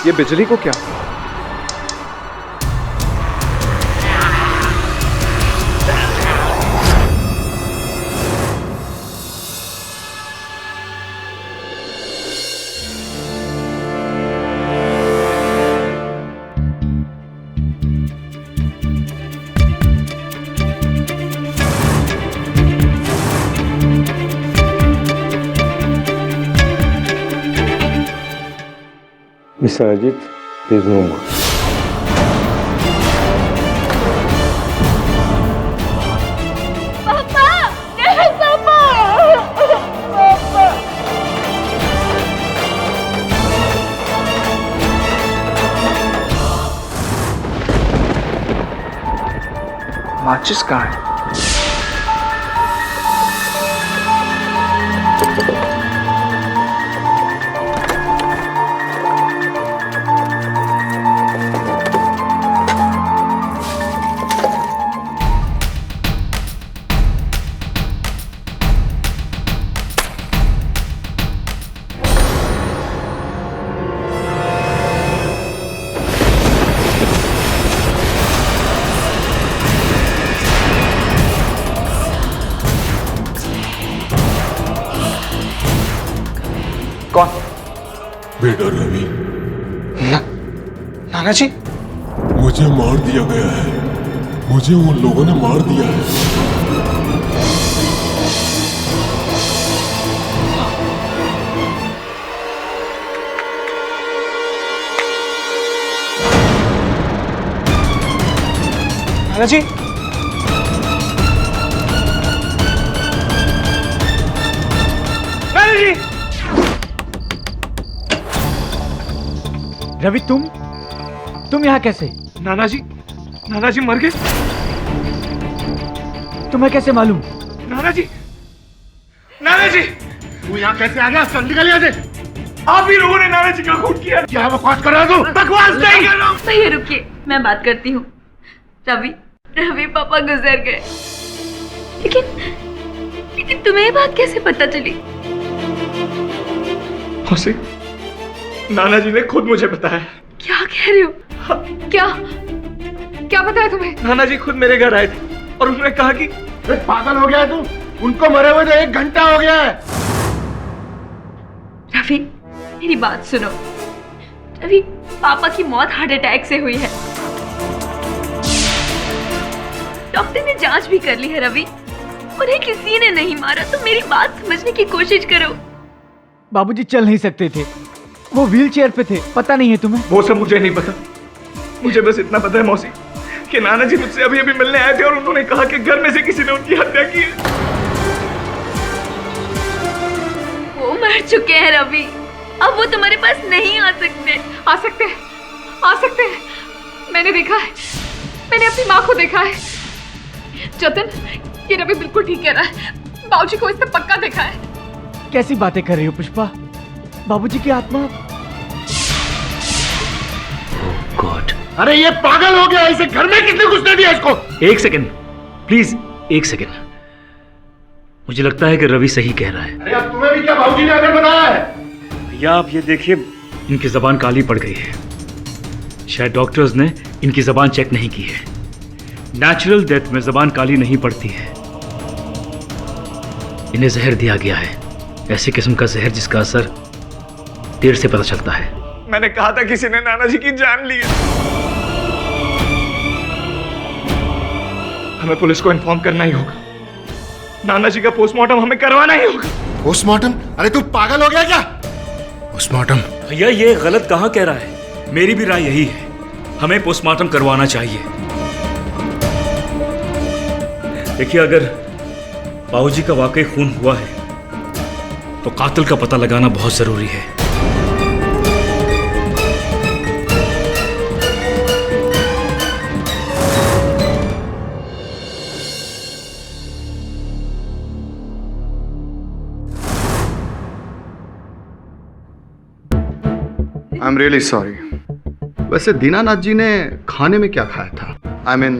ये बिजली को क्या? Mr. Ajit, there is no more. पापा, नहीं पापा, पापा। माचिस कहाँ है? कौन? बेटा रवि। नाना जी, मुझे मार दिया गया है। मुझे उन लोगों ने मार दिया है। नाना जी, नाना जी, रवि तुम यहाँ कैसे? नाना जी मर गए। तुम्हें कैसे मालूम? नाना जी, तू यहाँ कैसे आ गया? चल निकल यहाँ से। आप ही लोगों ने नाना जी का खून किया। क्या बकवास कर रहा तू? बकवास नहीं कर रहा हूँ। सही रुकिए, मैं बात करती हूँ। रवि पापा गुजर गए। लेकिन तुम्हें ये बात कैसे पता चली? मौसी, नाना जी ने खुद मुझे बताया। क्या कह रहे हो? क्या बताया तुम्हें? नाना जी खुद मेरे घर आए थे और उन्होंने कहा कि पागल हो गया है तू, उनको मरे हुए तो 1 घंटा हो गया है। रवि, मेरी बात सुनो। रवि, पापा की मौत हार्ट अटैक से हुई है। डॉक्टर ने जांच भी कर ली है रवि, उन्हें किसी ने नहीं मारा। तो मेरी बात समझने की कोशिश करो। बाबूजी चल नहीं सकते थे, वो व्हील चेयर पे थे, पता नहीं है तुम्हें? वो सब मुझे नहीं पता, मुझे बस इतना पता है मौसी कि नाना जी मुझसे अभी अभी मिलने आए थे और उन्होंने कहा कि घर में से किसी ने उनकी हत्या की है। वो मर चुके हैं रवि, अब वो तुम्हारे पास नहीं आ सकते। आ सकते हैं, आ सकते हैं। मैंने देखा है, मैंने अपनी माँ को देखा है। जतन, ये रवि बिल्कुल ठीक कह रहा है, बाबूजी को इसने पक्का देखा है। कैसी बातें कर रही हो पुष्पा? बाबूजी की आत्मा। गॉड, अरे ये पागल हो गया, इसे घर में किसने घुसने दिया इसको? एक सेकंड प्लीज, एक सेकंड। मुझे लगता है कि रवि सही कह रहा है। अरे अब तुम्हें भी क्या बाबूजी ने आकर बताया है? भैया आप ये देखिए, इनकी जबान काली पड़ गई है। शायद डॉक्टर्स ने इनकी जबान चेक नहीं की है। नेचुरल डेथ में जबान काली नहीं पड़ती है। इन्हें जहर दिया गया है, ऐसे किस्म का जहर जिसका असर देर से पता चलता है। मैंने कहा था किसी ने नाना जी की जान ली है। हमें पुलिस को इन्फॉर्म करना ही होगा। नाना जी का पोस्टमार्टम हमें करवाना ही होगा। पोस्टमार्टम? अरे तू पागल हो गया क्या? पोस्टमार्टम? भैया ये गलत कहाँ कह रहा है? मेरी भी राय यही है, हमें पोस्टमार्टम करवाना चाहिए। देखिए अगर बाबूजी का वाकई खून हुआ है तो कातिल का पता लगाना बहुत जरूरी है। I am really sorry. वैसे दीनानाथ जी ने खाने में क्या खाया था? I mean,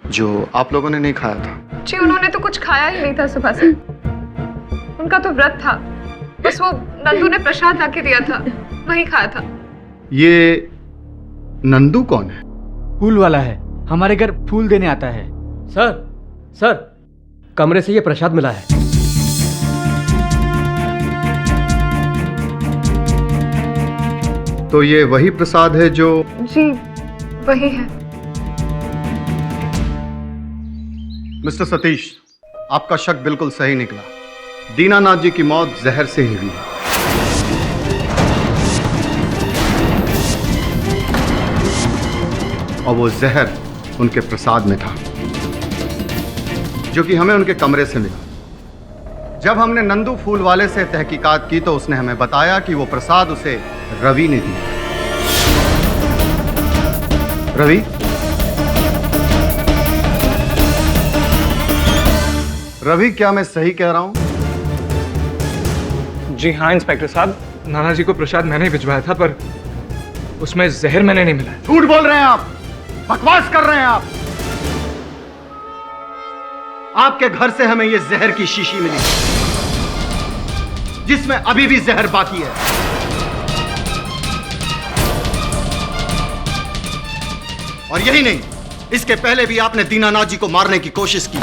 जो आप लोगों ने नहीं खाया था। जी उन्होंने तो कुछ खाया ही नहीं था सुबह से, उनका तो व्रत था। बस वो नंदू ने प्रसाद लाके दिया था, वही खाया था। ये नंदू कौन है? फूल वाला है, हमारे घर फूल देने आता है। सर कमरे से ये प्रसाद मिला है। तो ये वही प्रसाद है जो? जी वही है। मिस्टर सतीश, आपका शक बिल्कुल सही निकला। दीनानाथ जी की मौत जहर से ही हुई। और वो जहर उनके प्रसाद में था, जो कि हमें उनके कमरे से मिला। जब हमने नंदू फूल वाले से तहकीकात की तो उसने हमें बताया कि वो प्रसाद उसे रवि ने दिया। रवि? रवि, क्या मैं सही कह रहा हूं? जी हाँ इंस्पेक्टर साहब, नाना जी को प्रसाद मैंने ही भिजवाया था, पर उसमें जहर मैंने नहीं मिलाया। झूठ बोल रहे हैं आप, बकवास कर रहे हैं आप। आपके घर से हमें ये जहर की शीशी मिली, जिसमें अभी भी जहर बाकी है। और यही नहीं, इसके पहले भी आपने दीनानाथ जी को मारने की कोशिश की।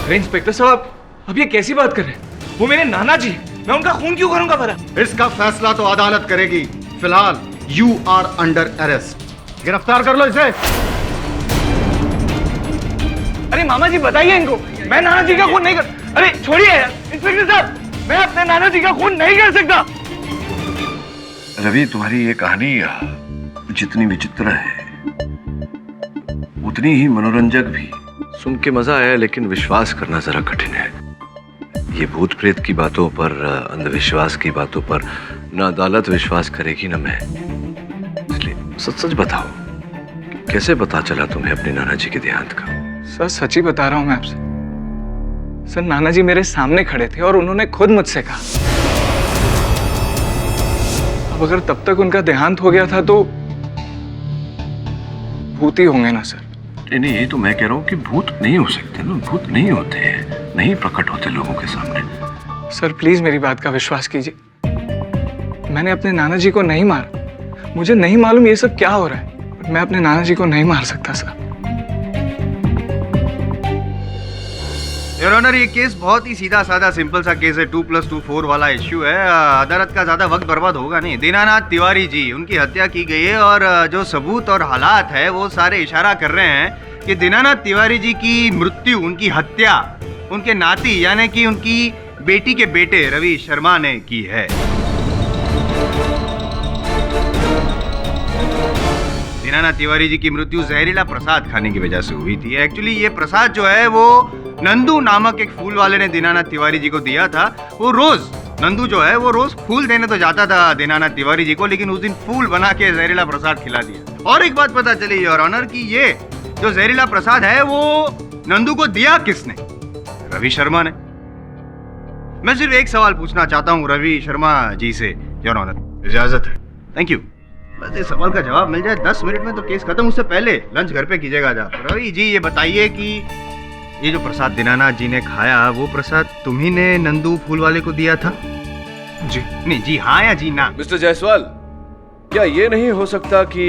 अरे इंस्पेक्टर साहब, अब ये कैसी बात कर रहे हैं? वो मेरे नाना जी, मैं उनका खून क्यों करूंगा भला? इसका फैसला तो अदालत करेगी। फिलहाल यू आर अंडर अरेस्ट। गिरफ्तार कर लो इसे। अरे मामा जी बताइए इनको, मैं नाना जी का खून नहीं कर। अरे छोड़िए यार इंस्पेक्टर साहब, मैं अपने नाना जी का खून नहीं कर सकता। रवि, तुम्हारी ये कहानी जितनी विचित्र है उतनी ही मनोरंजक भी। सुन के मजा आया, लेकिन विश्वास करना जरा कठिन है। ये भूत प्रेत की बातों पर, अंधविश्वास की बातों पर ना अदालत विश्वास करेगी ना मैं। इसलिए सच सच बताओ, कैसे पता चला तुम्हें अपने नाना जी के देहांत का? सर सच ही बता रहा हूं मैं आपसे। सर नाना जी मेरे सामने खड़े थे और उन्होंने खुद मुझसे कहा। अब अगर तब तक उनका देहांत हो गया था तो भूत ही होंगे ना सर? नहीं, ये तो मैं कह रहा हूँ कि भूत नहीं हो सकते ना, भूत नहीं होते हैं, नहीं प्रकट होते लोगों के सामने। सर प्लीज मेरी बात का विश्वास कीजिए, मैंने अपने नाना जी को नहीं मारा। मुझे नहीं मालूम ये सब क्या हो रहा है, पर मैं अपने नाना जी को नहीं मार सकता सर। योर ऑनर, ये केस बहुत ही सीधा साधा सिंपल सा केस है। 2+2 4 वाला इश्यू है। अदालत का ज्यादा वक्त बर्बाद होगा नहीं। दीनानाथ तिवारी जी, उनकी हत्या की गई है और जो सबूत और हालात है वो सारे इशारा कर रहे हैं कि दीनानाथ तिवारी जी की मृत्यु, उनकी हत्या, उनके नाती यानी कि उनकी बेटी के बेटे रवि शर्मा ने की है। दीनानाथ तिवारी जी की मृत्यु जहरीला प्रसाद खाने की वजह से हुई थी। एक्चुअली ये प्रसाद जो है वो नंदू नामक एक फूल वाले ने दीनानाथ तिवारी जी को दिया था। वो रोज नंदू जो है वो रोज फूल देने तो जाता था दीनानाथ तिवारी जी को, लेकिन उस दिन फूल बना के जहरीला प्रसाद खिला दिया। और एक बात पता चली योर ऑनर कि ये जो जहरीला प्रसाद है वो नंदू को दिया किसने? रवि शर्मा ने। मैं सिर्फ एक सवाल पूछना चाहता हूँ रवि शर्मा जी से योर ऑनर, इजाजत है? Thank you. बस इस सवाल का जवाब मिल जाए 10 मिनट में तो केस खत्म, उससे पहले लंच घर पे कीजिएगा जा। रवि जी ये बताइए कि ये जो प्रसाद दीनानाथ जी ने खाया वो प्रसाद तुम्ही ने नंदू फूल वाले को दिया था? जी नहीं, जी हाँ या जी ना? मिस्टर जायसवाल, क्या ये नहीं हो सकता कि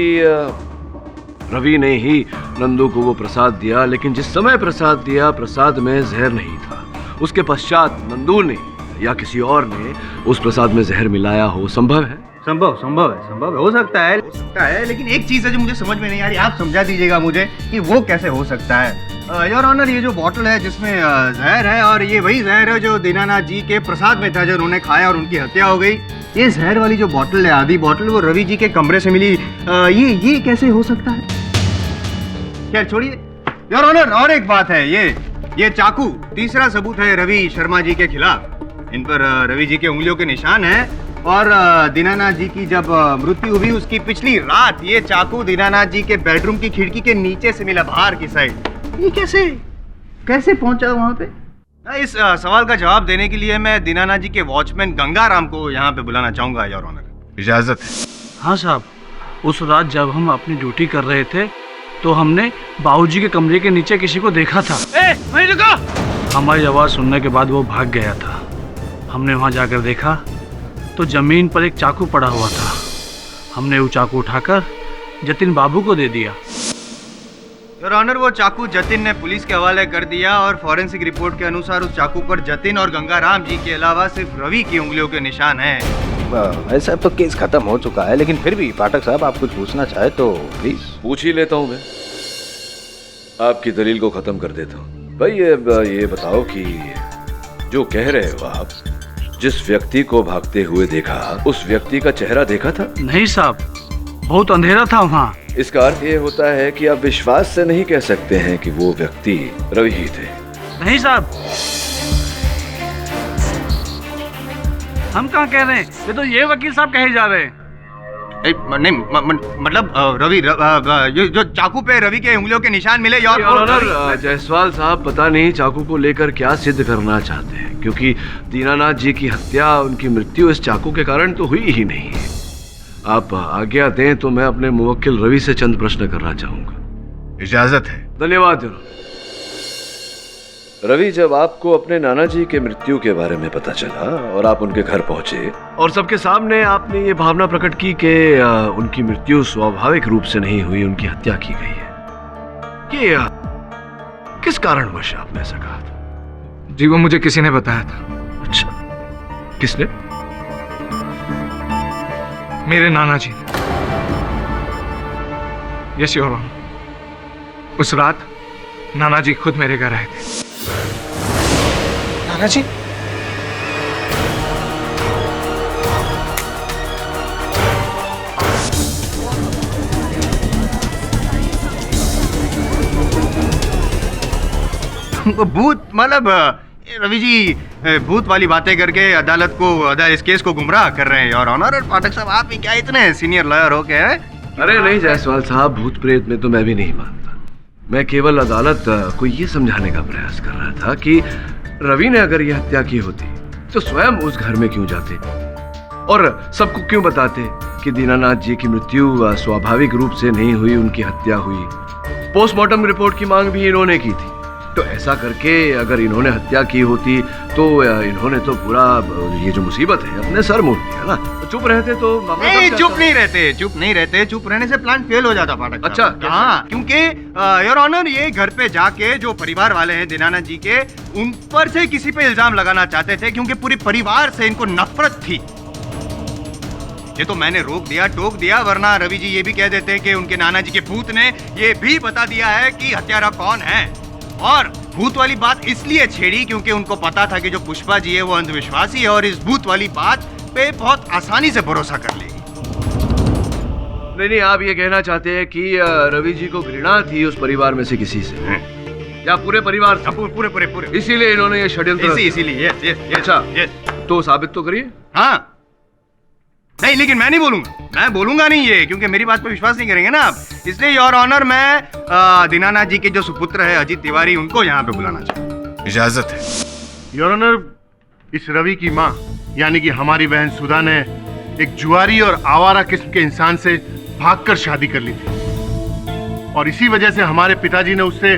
रवि ने ही नंदू को वो प्रसाद दिया, लेकिन जिस समय प्रसाद दिया प्रसाद में जहर नहीं था, उसके पश्चात नंदू ने या किसी और ने उस प्रसाद में जहर मिलाया हो? संभव है? संभव है, हो सकता है, लेकिन एक चीज है जो मुझे समझ में नहीं आ रही, आप समझा दीजिएगा मुझे कि वो कैसे हो सकता है। योर ऑनर, ये जो बॉटल है जिसमें जहर है, और ये वही जहर है जो दीनानाथ जी के प्रसाद में था जो उन्होंने खाया और उनकी हत्या हो गई। ये जहर वाली जो बॉटल है, आधी बॉटल, वो रवि जी के कमरे से मिली। ये कैसे हो सकता है? क्या छोड़िए योर ऑनर, और एक बात है, ये चाकू तीसरा सबूत है रवि शर्मा जी के खिलाफ। इन पर रवि जी के उंगलियों के निशान हैं, और दीनानाथ जी की जब मृत्यु हुई उसकी पिछली रात ये चाकू दीनानाथ जी के बेडरूम की खिड़की के नीचे से मिला, बाहर की साइड। ये कैसे पहुंचा वहां पे? इस सवाल का जवाब देने के लिए मैं दीनानाथ जी के वॉचमैन गंगाराम को यहाँ पे बुलाना चाहूंगा योर ऑनर, इजाजत है? हाँ साहब, उस रात जब हम अपनी ड्यूटी कर रहे थे तो हमने बाबूजी के कमरे के नीचे किसी को देखा था। वहीं रुको! हमारी आवाज सुनने के बाद वो भाग गया था। हमने वहां जाकर देखा तो जमीन पर एक चाकू पड़ा हुआ था। हमने वो चाकू उठाकर जतिन बाबू को दे दिया। योर ऑनर, वो चाकू जतिन ने पुलिस के हवाले कर दिया, और फॉरेंसिक रिपोर्ट के अनुसार उस चाकू पर जतिन और गंगाराम जी के अलावा सिर्फ रवि की उंगलियों के निशान हैं। ऐसा तो केस खत्म हो चुका है, लेकिन फिर भी पाठक साहब आप कुछ पूछना चाहे तो प्लीज। पूछ ही लेता हूँ मैं, आपकी दलील को खत्म कर देता हूँ। भाई ये बताओ कि जो कह रहे हो आप, जिस व्यक्ति को भागते हुए देखा, उस व्यक्ति का चेहरा देखा था? नहीं साहब, बहुत अंधेरा था वहाँ। इसका अर्थ ये होता है कि आप विश्वास से नहीं कह सकते हैं कि वो व्यक्ति रवि ही थे। नहीं साहब, हम कहाँ कह रहे हैं, ये तो ये वकील साहब कहे जा रहे हैं। नहीं मतलब रवि जो चाकू पे रवि के उंगलियों के निशान मिले। योर ऑनर, जायसवाल साहब पता नहीं चाकू को लेकर क्या सिद्ध करना चाहते हैं, क्योंकि दीनानाथ जी की हत्या, उनकी मृत्यु इस चाकू के कारण तो हुई ही नहीं है। आप आज्ञा दें तो मैं अपने मुवक्किल रवि से चंद प्रश्न करना चाहूंगा। इजाजत है? धन्यवाद जनाब। रवि, जब आपको अपने नाना जी के मृत्यु के बारे में पता चला और आप उनके घर पहुंचे और सबके सामने आपने ये भावना प्रकट की कि उनकी मृत्यु स्वाभाविक रूप से नहीं हुई, उनकी हत्या की गई है, ये किस कारणवश आपने ऐसा कहा था? जी वो मुझे किसी ने बताया था। अच्छा, किसने? मेरे नाना जी। यस योर ऑनर, उस रात नाना जी खुद मेरे घर आए थे। नाना जी? भूत मतलब रवि जी भूत वाली बातें करके अदालत को, इस केस को गुमराह कर रहे हैं योर ऑनर। और पाठक साहब, आप भी क्या इतने सीनियर लॉयर हो गए हैं? अरे नहीं जायसवाल साहब, भूत प्रेत में तो मैं भी नहीं मानता। मैं केवल अदालत को ये समझाने का प्रयास कर रहा था कि रवि ने अगर यह हत्या की होती तो स्वयं उस घर में क्यों जाते और सबको क्यों बताते कि दीनानाथ जी की मृत्यु स्वाभाविक रूप से नहीं हुई, उनकी हत्या हुई। पोस्टमार्टम रिपोर्ट की मांग भी इन्होंने की थी। तो ऐसा करके अगर इन्होंने हत्या की होती तो इन्होंने तो पूरा ये जो मुसीबत है अपने सर मोड़ दिया ना। तो चुप रहते तो नहीं, चुप नहीं रहते। चुप रहने से प्लान फेल हो जाता पाठक। अच्छा, हाँ, क्योंकि योर ऑनर ये घर पे जाके जो परिवार वाले हैं दीनानाथ जी के, उन पर से किसी पे इल्जाम लगाना चाहते थे, क्योंकि पूरे परिवार से इनको नफरत थी। ये तो मैंने रोक दिया, टोक दिया, वरना रवि जी ये भी कह देते कि उनके नाना जी के भूत ने ये भी बता दिया है कि हत्यारा कौन है। और भूत वाली बात इसलिए छेड़ी क्योंकि उनको पता था कि जो पुष्पा जी है वो अंधविश्वासी है और इस भूत वाली बात पे बहुत आसानी से भरोसा कर लेगी। नहीं, आप ये कहना चाहते हैं कि रवि जी को घृणा थी उस परिवार में से किसी से, या पूरे परिवार से? पूरे इसीलिए इन्होंने ये षड्यंत्र। इसीलिए अच्छा, तो साबित तो करिए। हाँ नहीं, लेकिन मैं नहीं बोलूंगा, मैं बोलूंगा नहीं ये, क्योंकि मेरी बात पे विश्वास नहीं करेंगे ना आप। इसलिए योर ऑनर, मैं दीनानाथ जी के जो सुपुत्र है अजीत तिवारी, उनको यहाँ पे बुलाना चाहूँ। इजाजत है। योर ऑनर, इस रवि की माँ यानी कि हमारी बहन सुधा ने एक जुआरी और आवारा किस्म के इंसान से भागकर शादी कर ली थी और इसी वजह से हमारे पिताजी ने उससे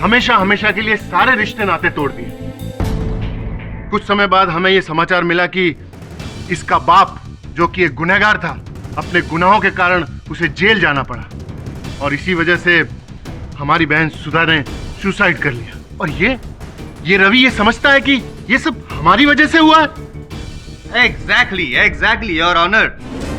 हमेशा हमेशा के लिए सारे रिश्ते नाते तोड़ दिए। कुछ समय बाद हमें यह समाचार मिला कि इसका बाप, जो कि एक गुनहगार था, अपने गुनाहों के कारण उसे जेल जाना पड़ा और इसी वजह से हमारी बहन सुधा ने सुसाइड कर लिया। और ये रवि ये समझता है कि ये सब हमारी वजह से हुआ है। Exactly your honour.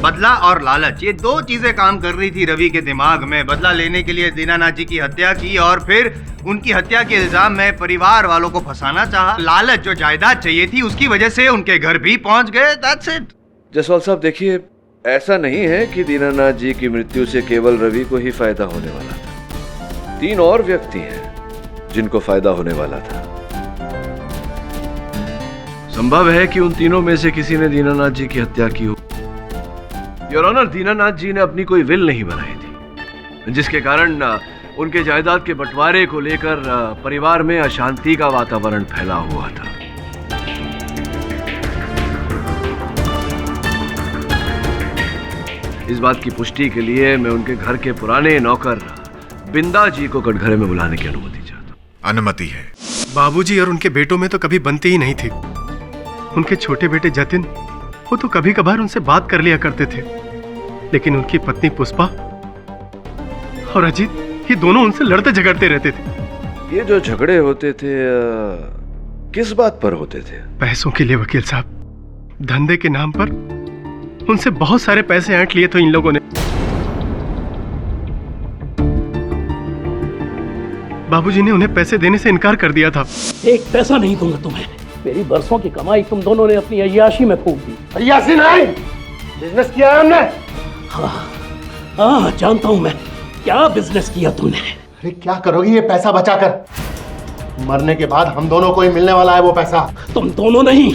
बदला और लालच, ये दो चीजें काम कर रही थी रवि के दिमाग में। बदला लेने के लिए दीनानाथ जी की हत्या की और फिर उनकी हत्या के इल्जाम में परिवार वालों को फंसाना चाहा। लालच, जो जायदाद चाहिए थी, उसकी वजह से उनके घर भी पहुंच गए। That's it. जसवाल साहब देखिए, ऐसा नहीं है कि दीनानाथ जी की मृत्यु से केवल रवि को ही फायदा होने वाला था। 3 और व्यक्ति हैं जिनको फायदा होने वाला था। संभव है कि उन तीनों में से किसी ने दीनानाथ जी की हत्या की हो। योर ऑनर, दीनानाथ जी ने अपनी कोई विल नहीं बनाई थी, जिसके कारण उनके जायदाद के बंटवारे को लेकर परिवार में अशांति का वातावरण फैला हुआ था। इस बात की पुष्टि के लिए मैं उनके घर के पुराने नौकर बिंदा जी को कटघरे में बुलाने की अनुमति चाहता हूँ। अनुमति है। बाबूजी और उनके बेटों में तो कभी बनती ही नहीं थी। उनके छोटे बेटे जतिन, वो तो कभी कभार उनसे बात कर लिया करते थे, लेकिन उनकी पत्नी पुष्पा और अजीत, ये दोनों उनसे लड़ते झगड़ते रहते थे। ये जो झगड़े होते थे किस बात पर होते थे? पैसों के लिए वकील साहब। धंधे के नाम पर उनसे बहुत सारे पैसे ऐंठ लिए थे इन लोगों ने। बाबूजी ने उन्हें पैसे देने से इनकार कर दिया था। एक पैसा नहीं दूंगा तुम्हें। मेरी बरसों की कमाई तुम दोनों ने अपनी अय्याशी में फूंक दी। अय्याशी नहीं, बिजनेस किया है हमने। हाँ, जानता हूं मैं क्या बिजनेस किया तुमने। अरे क्या करोगी ये पैसा बचाकर? मरने के बाद हम दोनों को ही मिलने वाला है वो पैसा। तुम दोनों नहीं,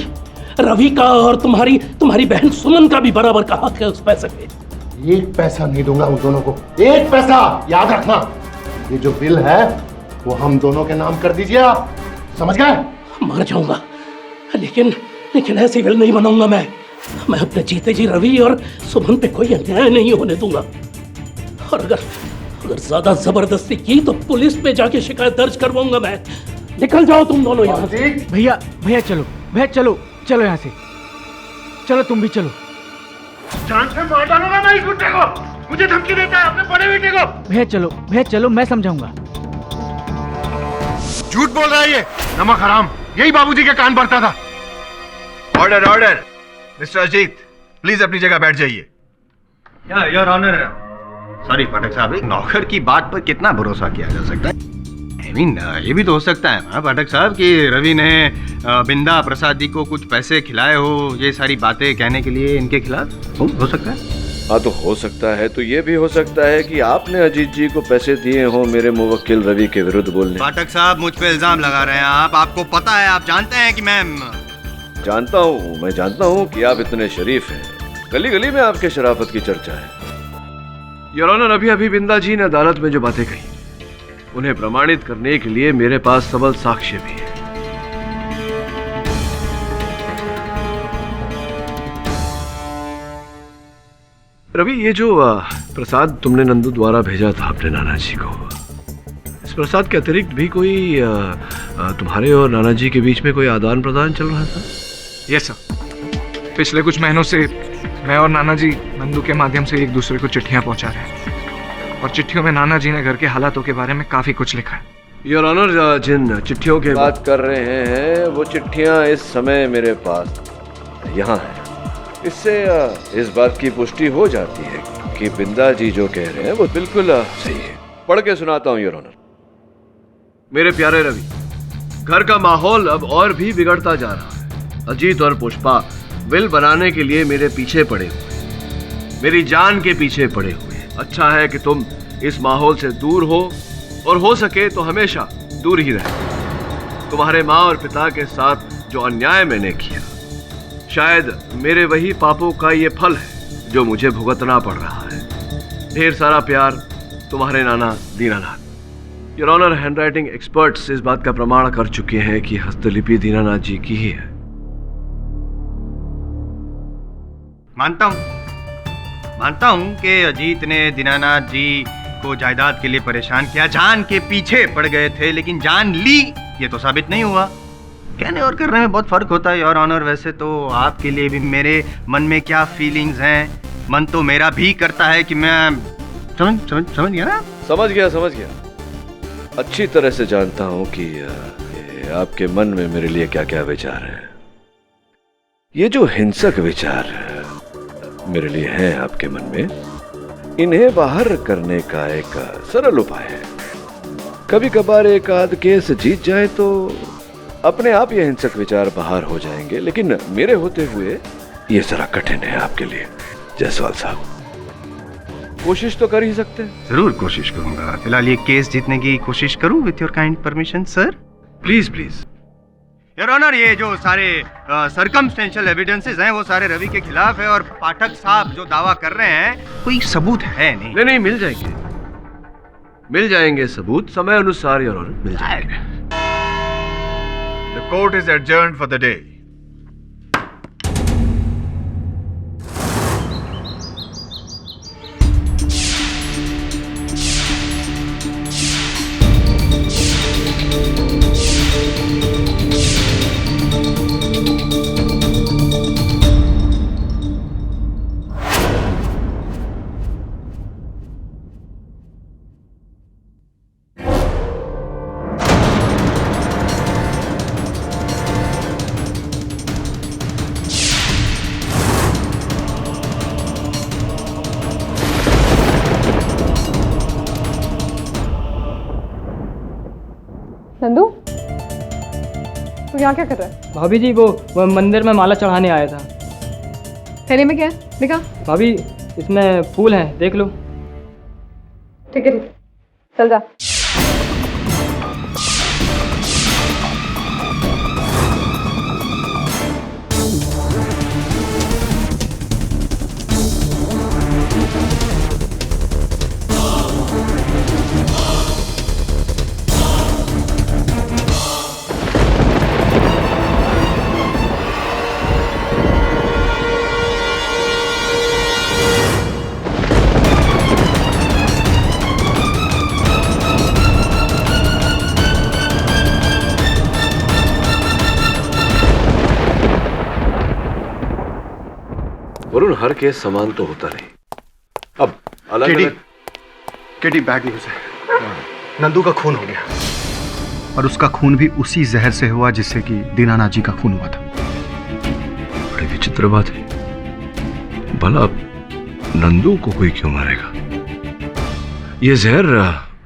रवि का और तुम्हारी बहन सुमन का भी बराबर का हक है उस पैसे पे। एक पैसा नहीं दूंगा उन दोनों को, एक पैसा। याद रखना, ये जो बिल है वो हम दोनों के नाम कर दीजिए आप, समझ गए? मर जाऊंगा लेकिन ऐसी बिल नहीं बनाऊंगा मैं अपने जीते जी रवि और सुमन पे कोई अन्याय नहीं होने दूंगा। और अगर ज्यादा जबरदस्ती की तो पुलिस में जाके शिकायत दर्ज करवाऊंगा मैं। निकल जाओ तुम दोनों यहाँ से। भैया चलो यहाँ से। चलो तुम भी चलो। जान से मार डालूंगा मैं इस गुंडे को। मुझे धमकी देता है अपने बड़े बेटे को। भैया चलो, मैं समझाऊंगा। झूठ बोल रहा है ये नमक हराम। यही बाबूजी के कान पड़ता था। ऑर्डर मिस्टर अजीत, प्लीज अपनी जगह बैठ जाइए। योर ऑनर, सॉरी पाठक साहब, एक नौकर की बात पर कितना भरोसा किया जा सकता है? ये भी तो हो सकता है ना पाठक साहब कि रवि ने बिंदा प्रसाद जी को कुछ पैसे खिलाए हो ये सारी बातें कहने के लिए इनके खिलाफ। हो सकता है। हाँ, तो हो सकता है। तो ये भी हो सकता है कि आपने अजीत जी को पैसे दिए हो मेरे मुवक्किल रवि के विरुद्ध बोलने। पाठक साहब, मुझ पे इल्जाम लगा रहे हैं आप। आपको पता है, आप जानते हैं कि मैं जानता हूँ कि आप इतने शरीफ हैं। गली गली में आपके शराफत की चर्चा है। योर ऑनर, अभी बिंदा जी ने अदालत में जो बातें कही उन्हें प्रमाणित करने के लिए मेरे पास सबल साक्ष्य भी है। रवि, ये जो प्रसाद तुमने नंदू द्वारा भेजा था अपने नाना जी को, इस प्रसाद के अतिरिक्त भी कोई तुम्हारे और नाना जी के बीच में कोई आदान प्रदान चल रहा था? यस सर, पिछले कुछ महीनों से मैं और नाना जी नंदू के माध्यम से एक दूसरे को चिट्ठियां पहुंचा रहे हैं और चिट्ठियों में नाना जी ने घर के हालातों के बारे में काफी कुछ लिखा है। योर ऑनर, जिन चिट्ठियों के बात कर रहे हैं वो चिट्ठियां इस समय मेरे पास यहाँ हैं। इससे इस बात की पुष्टि हो जाती है कि बिंदा जी जो कह रहे हैं वो बिल्कुल सही है। पढ़ के सुनाता हूँ योर ऑनर। मेरे प्यारे रवि, घर का माहौल अब और भी बिगड़ता जा रहा है। अजीत और पुष्पा विल बनाने के लिए मेरे पीछे पड़े हुए, मेरी जान के पीछे पड़े हुए। अच्छा है कि तुम इस माहौल से दूर हो, और हो सके तो हमेशा दूर ही रहे। तुम्हारे माँ और पिता के साथ जो अन्याय मैंने किया, शायद मेरे वही पापों का ये फल है जो मुझे भुगतना पड़ रहा है। ढेर सारा प्यार, तुम्हारे नाना Dinanath. Your honour, handwriting experts इस बात का प्रमाण कर चुके हैं कि हस्तलिपि दीनानाथ जी की ही है। मानता हूं कि अजीत ने दीनानाथ जी को जायदाद के लिए परेशान किया, जान के पीछे पड़ गए थे, लेकिन जान ली ये तो साबित नहीं हुआ। कहने और करने में बहुत फर्क होता है योर ऑनर। वैसे तो आपके लिए भी मेरे मन में क्या फीलिंग्स हैं, मन तो मेरा भी करता है कि मैं समझ गया ना? समझ गया। अच्छी तरह से जानता हूं कि आपके मन में मेरे लिए क्या क्या विचार हैं। ये जो हिंसक विचार मेरे लिए हैं आपके मन में, इन्हें बाहर करने का एक सरल उपाय है। कभी कभार एक आध केस जीत जाए तो अपने आप ये हिंसक विचार बाहर हो जाएंगे, लेकिन मेरे होते हुए ये जरा कठिन है आपके लिए। जायसवाल साहब, कोशिश तो कर ही सकते हैं। जरूर कोशिश करूंगा। फिलहाल ये केस जीतने की कोशिश करूं with your kind permission sir. Please. Your honour, ये जो सारे सर्कमस्टेंशियल एविडेंसेस हैं वो सारे रवि के खिलाफ है, और पाठक साहब जो दावा कर रहे हैं कोई सबूत है नहीं। नहीं, मिल जाएंगे सबूत समय अनुसार योर ऑनर, मिल जाएंगे। The court is adjourned for the day. Nandu, तू यहाँ क्या कर रहा है? भाभी जी वो मंदिर में माला चढ़ाने आया था। थैले में क्या है? दिखा। भाभी, इसमें फूल हैं, देख लो। ठीक है, चल जा। वरुण, हर केस समान तो होता नहीं। अब अलग केडी बैड न्यूज है। नंदू का खून हो गया, और उसका खून भी उसी जहर से हुआ जिससे कि दीनानाथ जी का खून हुआ था। बड़ी विचित्र बात है। भला नंदू को कोई क्यों मारेगा? ये जहर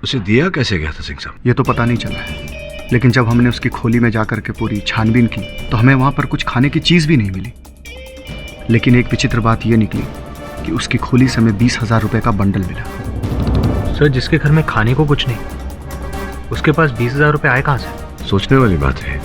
उसे दिया कैसे गया था सिंह साहब? ये तो पता नहीं चला है, लेकिन जब हमने उसकी खोली में जाकर के पूरी छानबीन की तो हमें वहां पर कुछ खाने की चीज भी नहीं मिली। लेकिन एक विचित्र बात यह निकली कि उसकी खोली से हमें 20,000 रुपए का बंडल मिला। सर, जिसके घर में खाने को कुछ नहीं, उसके पास 20,000 रुपए आए कहां से? सोचने वाली बात है।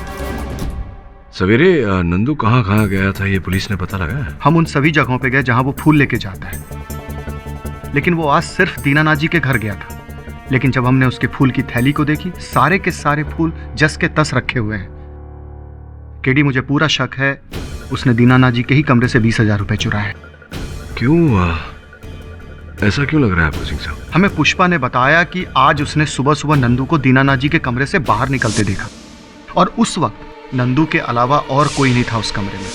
सवेरे नंदू कहाँ गया था ये पुलिस ने पता लगाया? हम उन सभी जगहों पे गए जहां वो फूल लेके जाता है, लेकिन वो आज सिर्फ दीनानाथ जी के घर गया था। लेकिन जब हमने उसके फूल की थैली को देखी, सारे के सारे फूल जस के तस रखे हुए हैं। केडी, मुझे पूरा शक है उसने दीनानाथ जी के ही कमरे से 20,000 रुपए चुराए। क्यों? ऐसा क्यों लग रहा है आपको सिंह साहब? हमें पुष्पा ने बताया कि आज उसने सुबह सुबह नंदू को दीनानाथ जी के कमरे से बाहर निकलते देखा, और उस वक्त नंदू के अलावा और कोई नहीं था उस कमरे में।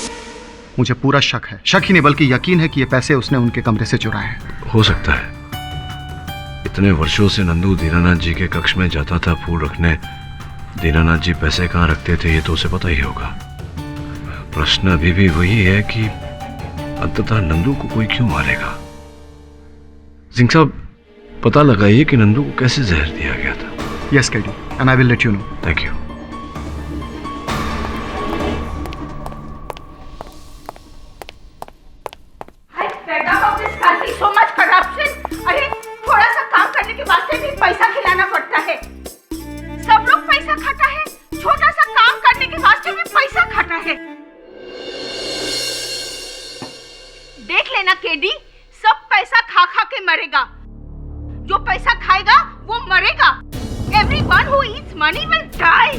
मुझे पूरा शक है, शक ही नहीं बल्कि यकीन है कि ये पैसे उसने उनके कमरे से चुराए हैं। हो सकता है। इतने वर्षों से नंदू दीनानाथ जी के कक्ष में जाता था फूल रखने। दीनानाथ जी पैसे कहाँ रखते थे ये तो उसे पता ही होगा। प्रश्न अभी भी वही है कि अंततः नंदू को कोई क्यों मारेगा? सिंह साहब, पता लगाइए कि नंदू को कैसे जहर दिया गया था। Yes KD, and I will let you know. Thank you. मरेगा। जो पैसा खाएगा वो मरेगा। Everyone who eats money will die.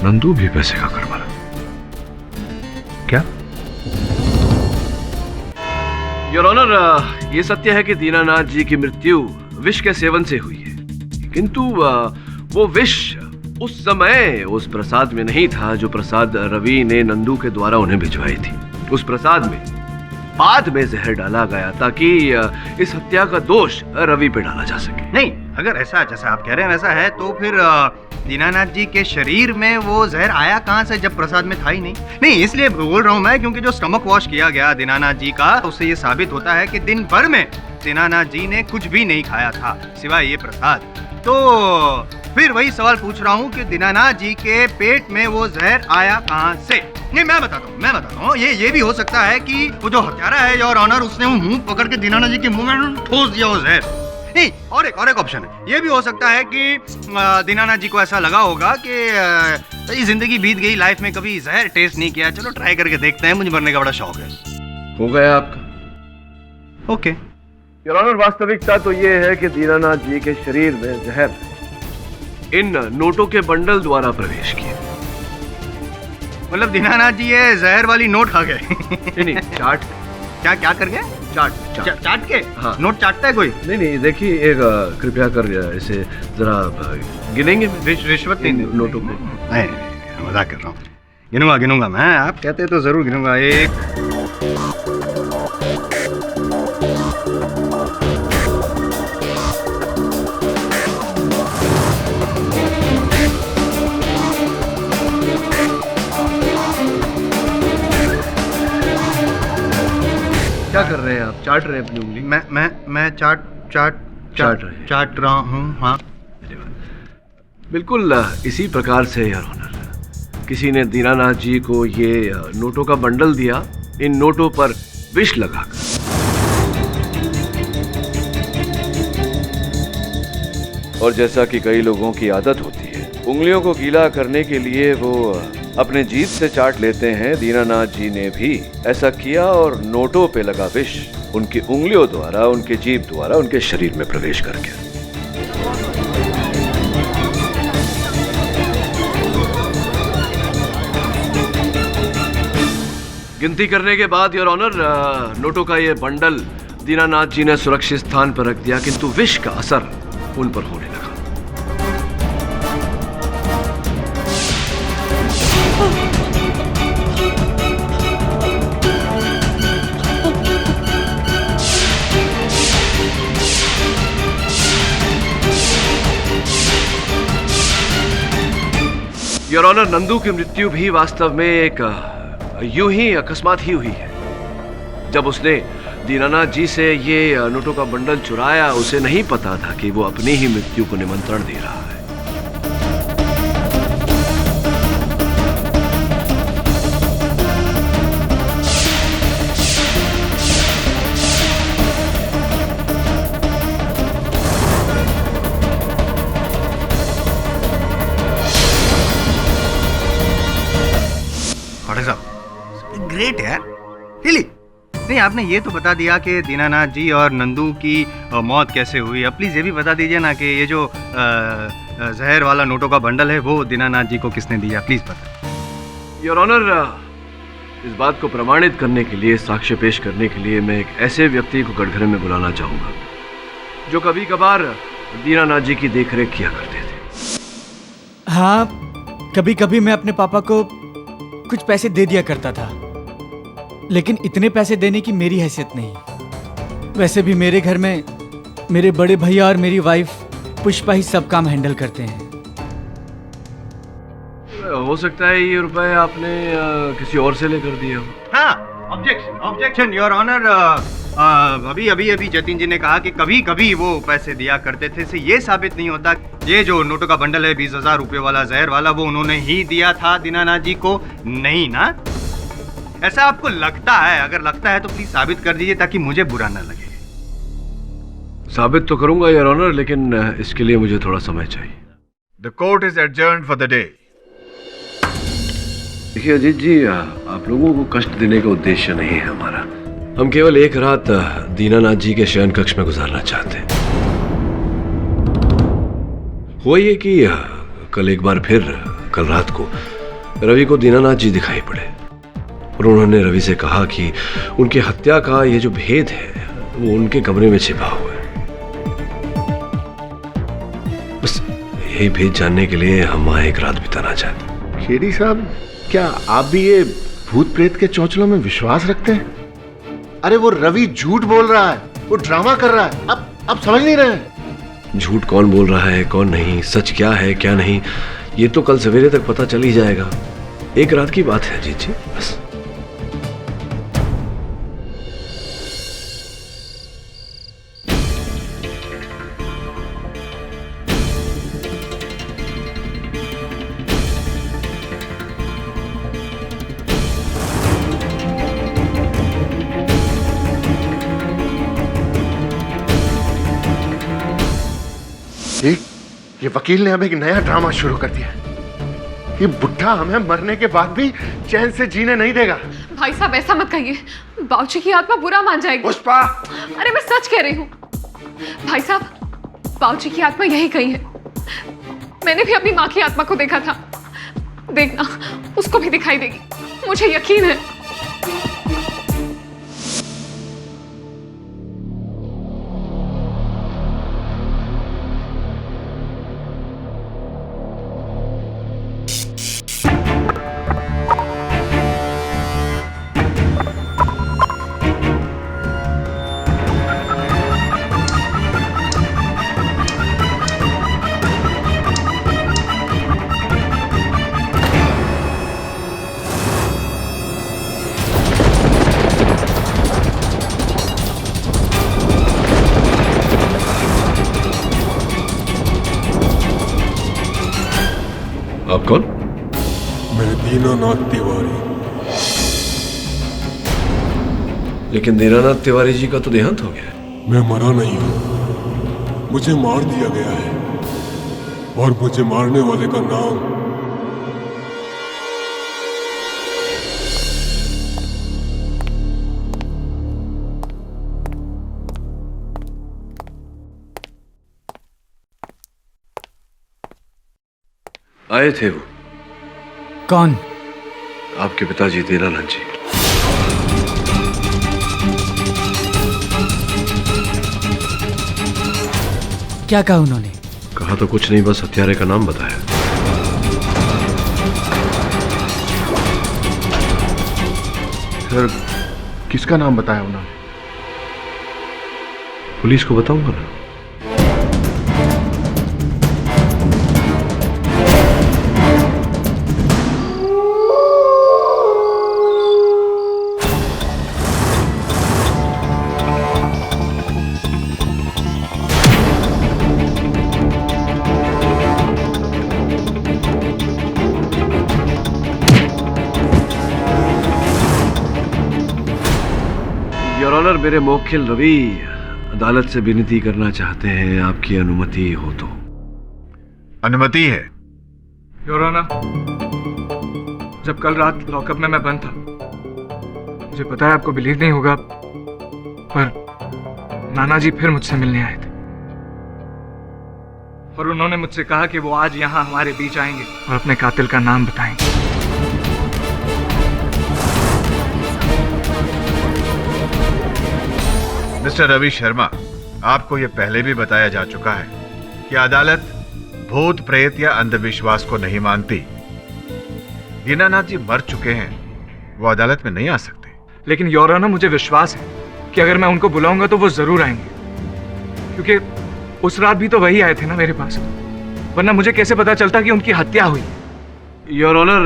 Nandu भी पैसे का कर मरा क्या? योर ऑनर, ये सत्य है कि दीनानाथ जी की मृत्यु विष के सेवन से हुई है, किंतु वो विष उस समय उस प्रसाद में नहीं था जो प्रसाद रवि ने नंदू के द्वारा उन्हें भिजवाई थी। उस प्रसाद में बाद में जहर डाला गया ताकि इस हत्या का दोष रवि पे डाला जा सके। नहीं, अगर ऐसा जैसा आप कह रहे हैं वैसा है तो फिर दीनानाथ जी के शरीर में वो जहर आया कहाँ से जब प्रसाद में था ही नहीं? नहीं, इसलिए बोल रहा हूँ मैं क्योंकि जो स्टमक वॉश किया गया दीनानाथ जी का, उससे ये साबित होता है कि दिन भर में दीनानाथ जी ने कुछ भी नहीं खाया था सिवाय ये प्रसाद। तो फिर वही सवाल पूछ रहा हूँ कि दीनानाथ जी के पेट में वो जहर आया कहाँ से? नहीं, मैं बताता हूँ। ये भी हो सकता है कि वो जो हत्यारा है योर ऑनर, उसने वो मुंह पकड़ के दीनानाथ जी के मुंह में ठोस दिया वो जहर। नहीं, और एक ऑप्शन है, ये भी हो सकता है कि दीनानाथ जी को ऐसा लगा होगा कि जिंदगी बीत गई, लाइफ में कभी जहर टेस्ट नहीं किया, चलो ट्राई करके देखते हैं, मुझे मरने का बड़ा शौक है। हो गया आपका? ओके योर ऑनर, वास्तविकता तो ये है कि दीनानाथ जी के शरीर में जहर इन नोटों के बंडल द्वारा प्रवेश किया। मतलब दीनानाथ जी ये जहर वाली नोट खा गए? नहीं, चाट। क्या कर गए? चाट के? हाँ। नोट चाटता है कोई? नहीं, देखिए, एक कृपया कर इसे जरा गिनेंगे। रिश्वत नहीं नोटों को? नहीं, मजाक कर रहा हूँ। गिनूंगा मैं, आप कहते तो जरूर गिनूंगा। एक क्या कर रहे हैं आप? चाट रहे हैं अपनी उंगली? मैं चाट रहा हूँ। हाँ, बिल्कुल इसी प्रकार से योर ऑनर, किसी ने दीनानाथ जी को ये नोटों का बंडल दिया, इन नोटों पर विष लगाकर। और जैसा कि कई लोगों की आदत होती है, उंगलियों को गीला करने के लिए वो अपने जीभ से चाट लेते हैं, दीनानाथ जी ने भी ऐसा किया और नोटों पे लगा विष उनकी उंगलियों द्वारा, उनके जीभ द्वारा उनके शरीर में प्रवेश कर गया। गिनती करने के बाद योर ऑनर, नोटों का ये बंडल दीनानाथ जी ने सुरक्षित स्थान पर रख दिया, किंतु विष का असर उन पर होने लगा। योर ऑनर, नंदू की मृत्यु भी वास्तव में एक यूं ही अकस्मात ही हुई है। जब उसने दीनानाथ जी से ये नोटों का बंडल चुराया, उसे नहीं पता था कि वो अपनी ही मृत्यु को निमंत्रण दे रहा है। ग्रेट यार, रियली। नहीं, आपने ये तो बता दिया कि दीनानाथ जी और नंदू की मौत कैसे हुई। अब प्लीज ये भी बता दीजिए ना कि ये जो जहर वाला नोटों का बंडल है वो दीनानाथ जी को किसने दिया, प्लीज बता। योर ऑनर, इस बात को प्रमाणित करने के लिए, साक्ष्य पेश करने के लिए मैं एक ऐसे व्यक्ति को कटघरे में बुलाना चाहूंगा जो कभी कभार दीनानाथ जी की देखरेख किया करते थे। हाँ, कभी कभी मैं अपने पापा को कुछ पैसे दे दिया करता था, लेकिन इतने पैसे देने की मेरी हैसियत नहीं। वैसे भी मेरे घर में मेरे बड़े भैया और मेरी वाइफ पुष्पा ही सब काम हैंडल करते हैं। हो सकता है ये रुपए आपने किसी और से लेकर दिए हो। हाँ, ऑब्जेक्शन योर ऑनर। अभी जतिन जी ने कहा कि कभी कभी वो पैसे दिया करते थे, से ये साबित नहीं होता ये जो नोटों का बंडल है 20,000 रुपए वाला जहर वाला, वो उन्होंने ही दिया था दीनानाथ जी को, नहीं ना? ऐसा आपको लगता है? अगर लगता है तो प्लीज साबित कर दीजिए ताकि मुझे बुरा ना लगे। साबित तो करूंगा योर ऑनर, लेकिन इसके लिए मुझे थोड़ा समय चाहिए। The court is adjourned for the day. देखिए अजीत जी, आप आप लोगों को कष्ट देने का उद्देश्य नहीं है हमारा। हम केवल एक रात दीनानाथ जी के शयन कक्ष में गुजारना चाहते हैं। हुआ ये कि कल एक बार फिर कल रात को रवि को दीनानाथ जी दिखाई पड़े और उन्होंने रवि से कहा कि उनकी हत्या का ये जो भेद है वो उनके कमरे में छिपा हुआ है। बस यही भेद जानने के लिए हम वहां एक रात बिताना चाहते हैं। खेड़ी साहब, क्या आप भी ये भूत प्रेत के चौचलों में विश्वास रखते हैं? अरे वो रवि झूठ बोल रहा है, वो ड्रामा कर रहा है। अब समझ नहीं रहे? झूठ कौन बोल रहा है कौन नहीं, सच क्या है क्या नहीं, ये तो कल सवेरे तक पता चल ही जाएगा। एक रात की बात है जीत जी, बस। ये वकील ने अब एक नया ड्रामा शुरू कर दिया। ये बुढ़ा हमें मरने के बाद भी चैन से जीने नहीं देगा। भाई साहब ऐसा मत कहिए, बाबूजी की आत्मा बुरा मान जाएगी। पुष्पा, अरे मैं सच कह रही हूँ भाई साहब, बाबूजी की आत्मा यही कही है। मैंने भी अपनी माँ की आत्मा को देखा था, देखना उसको भी दिखाई देगी, मुझे यकीन है। आप कौन? मैं दीनानाथ तिवारी। लेकिन दीनानाथ तिवारी जी का तो देहांत हो गया है। मैं मरा नहीं हूं, मुझे मार दिया गया है और मुझे मारने वाले का नाम आए थे वो। कौन? आपके पिताजी दीनानाथ जी। क्या कहा उन्होंने? कहा तो कुछ नहीं, बस हत्यारे का नाम बताया। सर, किसका नाम बताया उन्होंने? पुलिस को बताऊंगा ना। योर ऑनर, मेरे मौखिल रवि अदालत से विनती करना चाहते हैं, आपकी अनुमति हो तो। अनुमति है। योर ऑनर, जब कल रात लॉकअप में मैं बंद था, मुझे पता है आपको बिलीव नहीं होगा, पर नाना जी फिर मुझसे मिलने आए थे और उन्होंने मुझसे कहा कि वो आज यहाँ हमारे बीच आएंगे और अपने कातिल का नाम बताएंगे। मिस्टर रवि शर्मा, आपको यह पहले भी बताया जा चुका है कि अदालत भूत प्रेत या अंधविश्वास को नहीं मानती। दीनानाथ जी मर चुके हैं, वो अदालत में नहीं आ सकते। लेकिन योर ऑनर, मुझे विश्वास है कि अगर मैं उनको बुलाऊंगा तो वो जरूर आएंगे, क्योंकि उस रात भी तो वही आए थे ना मेरे पास, वरना मुझे कैसे पता चलता कि उनकी हत्या हुई। योर ऑनर,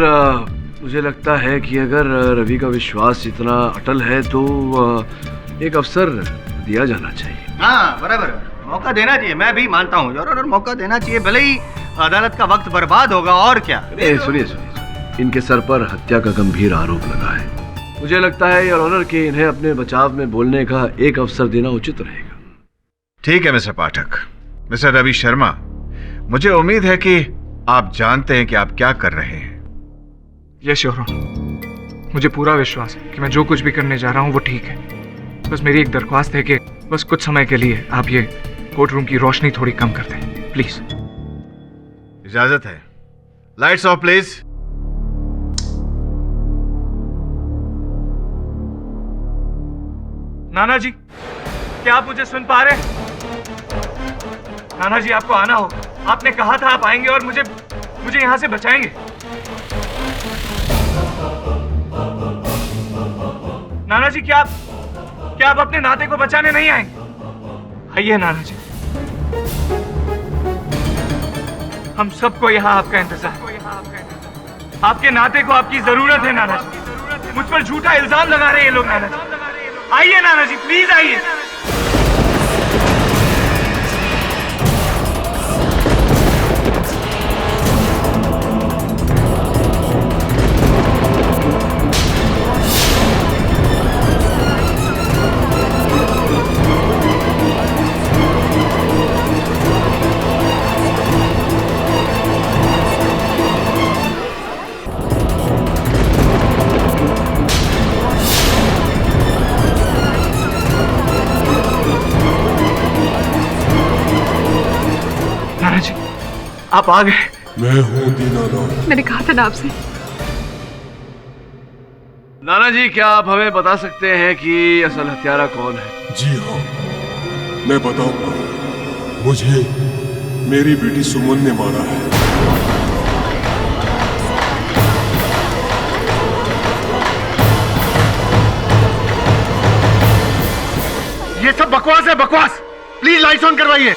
मुझे लगता है कि अगर रवि का विश्वास इतना अटल है तो एक अवसर दिया जाना चाहिए। हाँ बराबर, मौका देना चाहिए। मैं भी मानता हूँ योर ऑनर, मौका देना चाहिए, भले ही अदालत का वक्त बर्बाद होगा और क्या। सुनिए, इनके सर पर हत्या का गंभीर आरोप लगा है। मुझे लगता है योर ऑनर कि इन्हें अपने बचाव में बोलने का एक अवसर देना उचित रहेगा। ठीक है मिस्टर पाठक। मिस्टर रवि शर्मा, मुझे उम्मीद है कि आप जानते हैं कि आप क्या कर रहे हैं। यस योर ऑनर, मुझे पूरा विश्वास है कि मैं जो कुछ भी करने जा रहा हूँ वो ठीक है। बस मेरी एक दरख्वास्त है कि बस कुछ समय के लिए आप ये कोर्ट रूम की रोशनी थोड़ी कम कर दें, प्लीज। इजाजत है। Lights off please. नाना जी, क्या आप मुझे सुन पा रहे हैं? नाना जी, आपको आना होगा। आपने कहा था आप आएंगे और मुझे यहां से बचाएंगे। नाना जी, क्या आप अपने नाते को बचाने नहीं आएंगे? आइए नाना जी, हम सबको यहाँ आपका इंतजार है। आपके नाते को आपकी जरूरत है नाना जी। मुझ पर झूठा इल्जाम लगा रहे हैं ये लोग। नाना जी आइए, नाना जी प्लीज आइए। आप आ गए। मैं हूँ दीनानाथ। मैंने कहा था ना आपसे। नाना जी, क्या आप हमें बता सकते हैं कि असल हत्यारा कौन है? जी हाँ, मैं बताऊंगा। मुझे मेरी बेटी सुमन ने मारा है। ये सब बकवास है, बकवास। प्लीज लाइट्स ऑन करवाइए।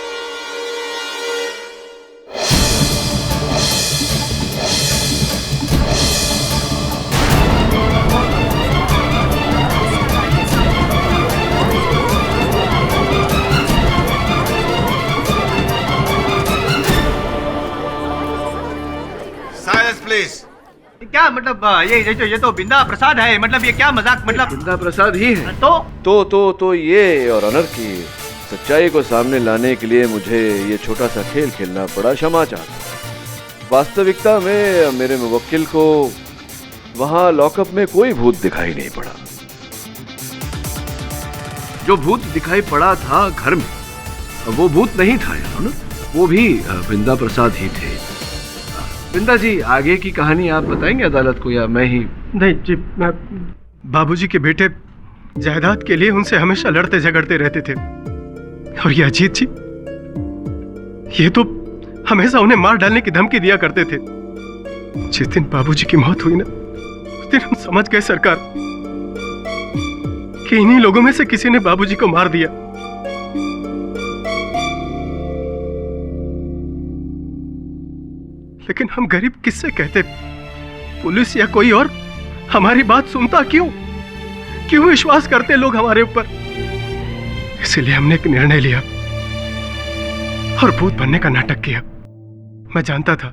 क्या मतलब ये तो बिंदा प्रसाद है। मतलब ये क्या मजाक? मतलब बिंदा प्रसाद ही है। तो ये और ऑनर की सच्चाई को सामने लाने के लिए मुझे ये छोटा सा खेल खेलना पड़ा। क्षमा चाहता हूं। वास्तविकता में मेरे मुवक्किल को वहां लॉकअप में कोई भूत दिखाई नहीं पड़ा। जो भूत दिखाई पड़ा था घर में, वो भूत नहीं था यार, वो भी बिंदा प्रसाद ही थे। बिंदा जी, आगे की कहानी आप बताएंगे अदालत को या मैं ही? नहीं जी, मैं बाबूजी के बेटे जायदाद के लिए उनसे हमेशा लड़ते झगड़ते रहते थे। और ये अजीत जी, ये तो हमेशा उन्हें मार डालने की धमकी दिया करते थे। जिस दिन बाबूजी की मौत हुई ना, उस दिन हम समझ गए सरकार कि इन्हीं लोगों में से किसी ने बाबूजी को मार दिया। लेकिन हम गरीब किससे कहते? पुलिस या कोई और हमारी बात सुनता क्यों विश्वास करते लोग हमारे ऊपर? इसलिए हमने एक निर्णय लिया और भूत बनने का नाटक किया। मैं जानता था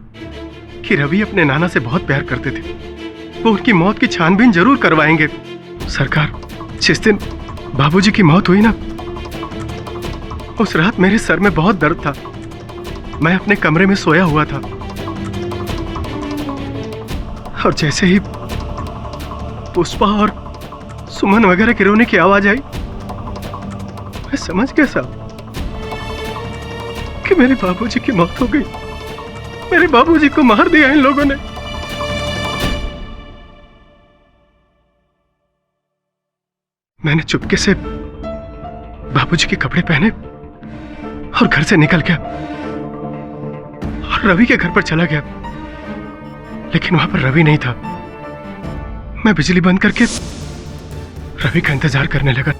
कि रवि अपने नाना से बहुत प्यार करते थे। वो उनकी मौत की छानबीन जरूर करवाएंगे। सरकार, जिस दिन बाबूजी की मौत हुई ना, उस रात मेरे सर में बहुत दर्द था। मैं अपने कमरे में सोया हुआ था और जैसे ही पुष्पा और सुमन वगैरह के रोने की आवाज आई, मैं समझ गया साहब कि मेरे बाबूजी की मौत हो गई। मेरे बाबूजी को मार दिया इन लोगों ने। मैंने चुपके से बाबूजी के कपड़े पहने और घर से निकल गया और रवि के घर पर चला गया। लेकिन वहां पर रवि नहीं था। मैं बिजली बंद करके रवि का इंतजार करने लगा।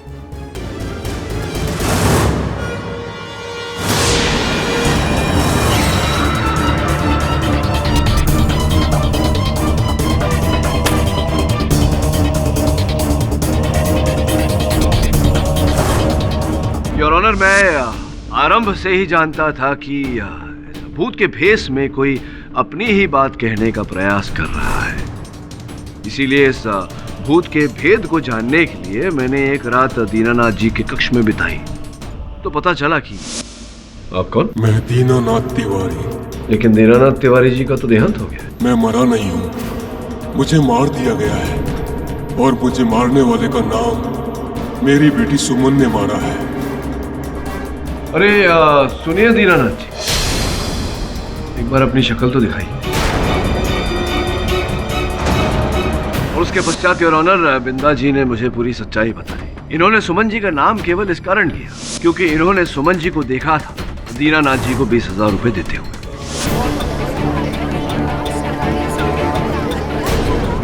योर ऑनर, मैं आरंभ से ही जानता था कि भूत के भेष में कोई अपनी ही बात कहने का प्रयास कर रहा है। इसीलिए इस भूत के भेद को जानने के लिए मैंने एक रात दीनानाथ जी के कक्ष में बिताई। तो पता चला कि आप कौन? मैं दीनानाथ तिवारी। लेकिन दीनानाथ तिवारी जी का तो देहांत हो गया। मैं मरा नहीं हूँ, मुझे मार दिया गया है। और मुझे मारने वाले का नाम मेरी बेटी सुमन ने मारा है। अरे सुनिए दीनानाथ जी, एक बार अपनी शक्ल तो दिखाइए। और उसके पश्चात योर ऑनर, बिंदा जी ने मुझे पूरी सच्चाई बताई। इन्होंने सुमन जी का नाम केवल इस कारण लिया क्योंकि इन्होंने सुमन जी को देखा था दीनानाथ जी को 20,000 रुपए देते हुए।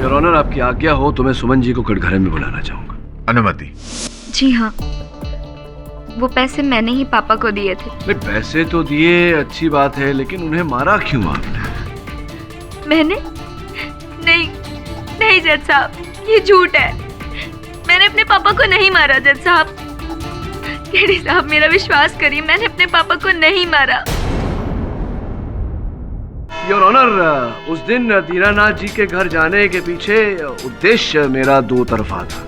योर ऑनर, आपकी आज्ञा हो तो मैं सुमन जी को कटघरे में बुलाना चाहूंगा। अनुमति। जी हाँ, वो पैसे मैंने ही पापा को दिए थे। नहीं, पैसे तो दिए, अच्छी बात है, लेकिन उन्हें मारा क्यों आपने? मैंने? नहीं नहीं जज साहब, ये झूठ है। मैंने अपने पापा को नहीं मारा जज साहब। केडी साहब, मेरा विश्वास करिए, मैंने अपने पापा को नहीं मारा। योर ऑनर, उस दिन दीनानाथ जी के घर जाने के पीछे उद्देश्य मेरा दो तरफा था।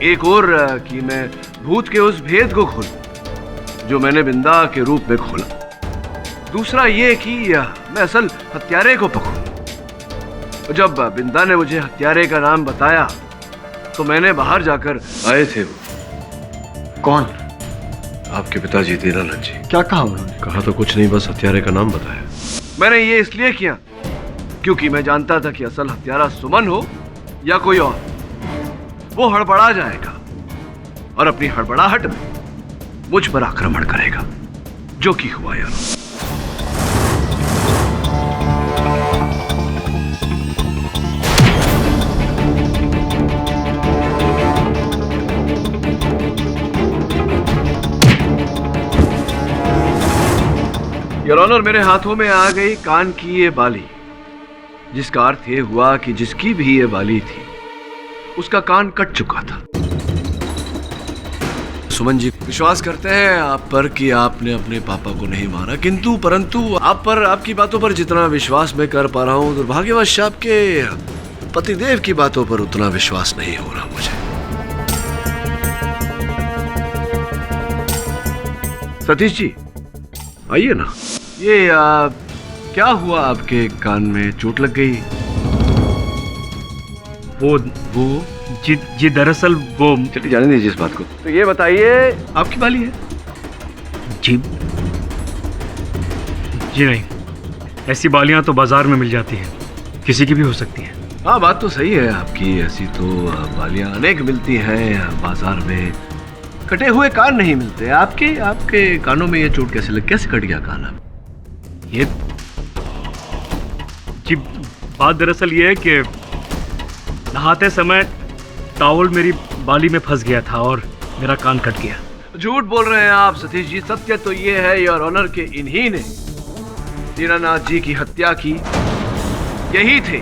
एक और कि मैं भूत के उस भेद को खोलूं जो मैंने बिंदा के रूप में खोला। दूसरा ये कि मैं असल हत्यारे को पकड़ूं। जब बिंदा ने मुझे हत्यारे का नाम बताया तो मैंने बाहर जाकर आए थे। वो कौन? आपके पिताजी दीनानाथ जी। क्या कहा उन्होंने? कहा तो कुछ नहीं, बस हत्यारे का नाम बताया। मैंने ये इसलिए किया क्योंकि मैं जानता था कि असल हत्यारा सुमन हो या कोई और, वो हड़बड़ा जाएगा और अपनी हड़बड़ाहट में मुझ पर आक्रमण करेगा, जो कि हुआ यार। योर ऑनर, मेरे हाथों में आ गई कान की ये बाली, जिसका अर्थ ये हुआ कि जिसकी भी ये बाली थी उसका कान कट चुका था। सुमन जी विश्वास करते हैं आप पर कि आपने अपने पापा को नहीं मारा, किंतु परंतु आप पर, आपकी बातों पर जितना विश्वास मैं कर पा रहा हूं, दुर्भाग्यवश आपके पतिदेव की बातों पर उतना विश्वास नहीं हो रहा मुझे। सतीश जी आइए ना। ये क्या हुआ आपके कान में? चोट लग गई? वो जी दरअसल वो, चलिए जाने दीजिए इस बात को। तो ये बताइए, आपकी बाली है? जी नहीं, ऐसी बालियां तो बाजार में मिल जाती हैं, किसी की भी हो सकती हैं। हाँ, बात तो सही है आपकी, ऐसी तो बालियां अनेक मिलती हैं बाजार में। कटे हुए कान नहीं मिलते। आपके कानों में ये चोट कैसे कट गया कान? आप ये जी, बात दरअसल ये है कि नहाते समय टॉवल मेरी बाली में फंस गया था और मेरा कान कट गया। झूठ बोल रहे हैं आप सतीश जी। सत्य तो ये है योर ऑनर के इन्हीं ने दीनानाथ जी की हत्या की। यही थे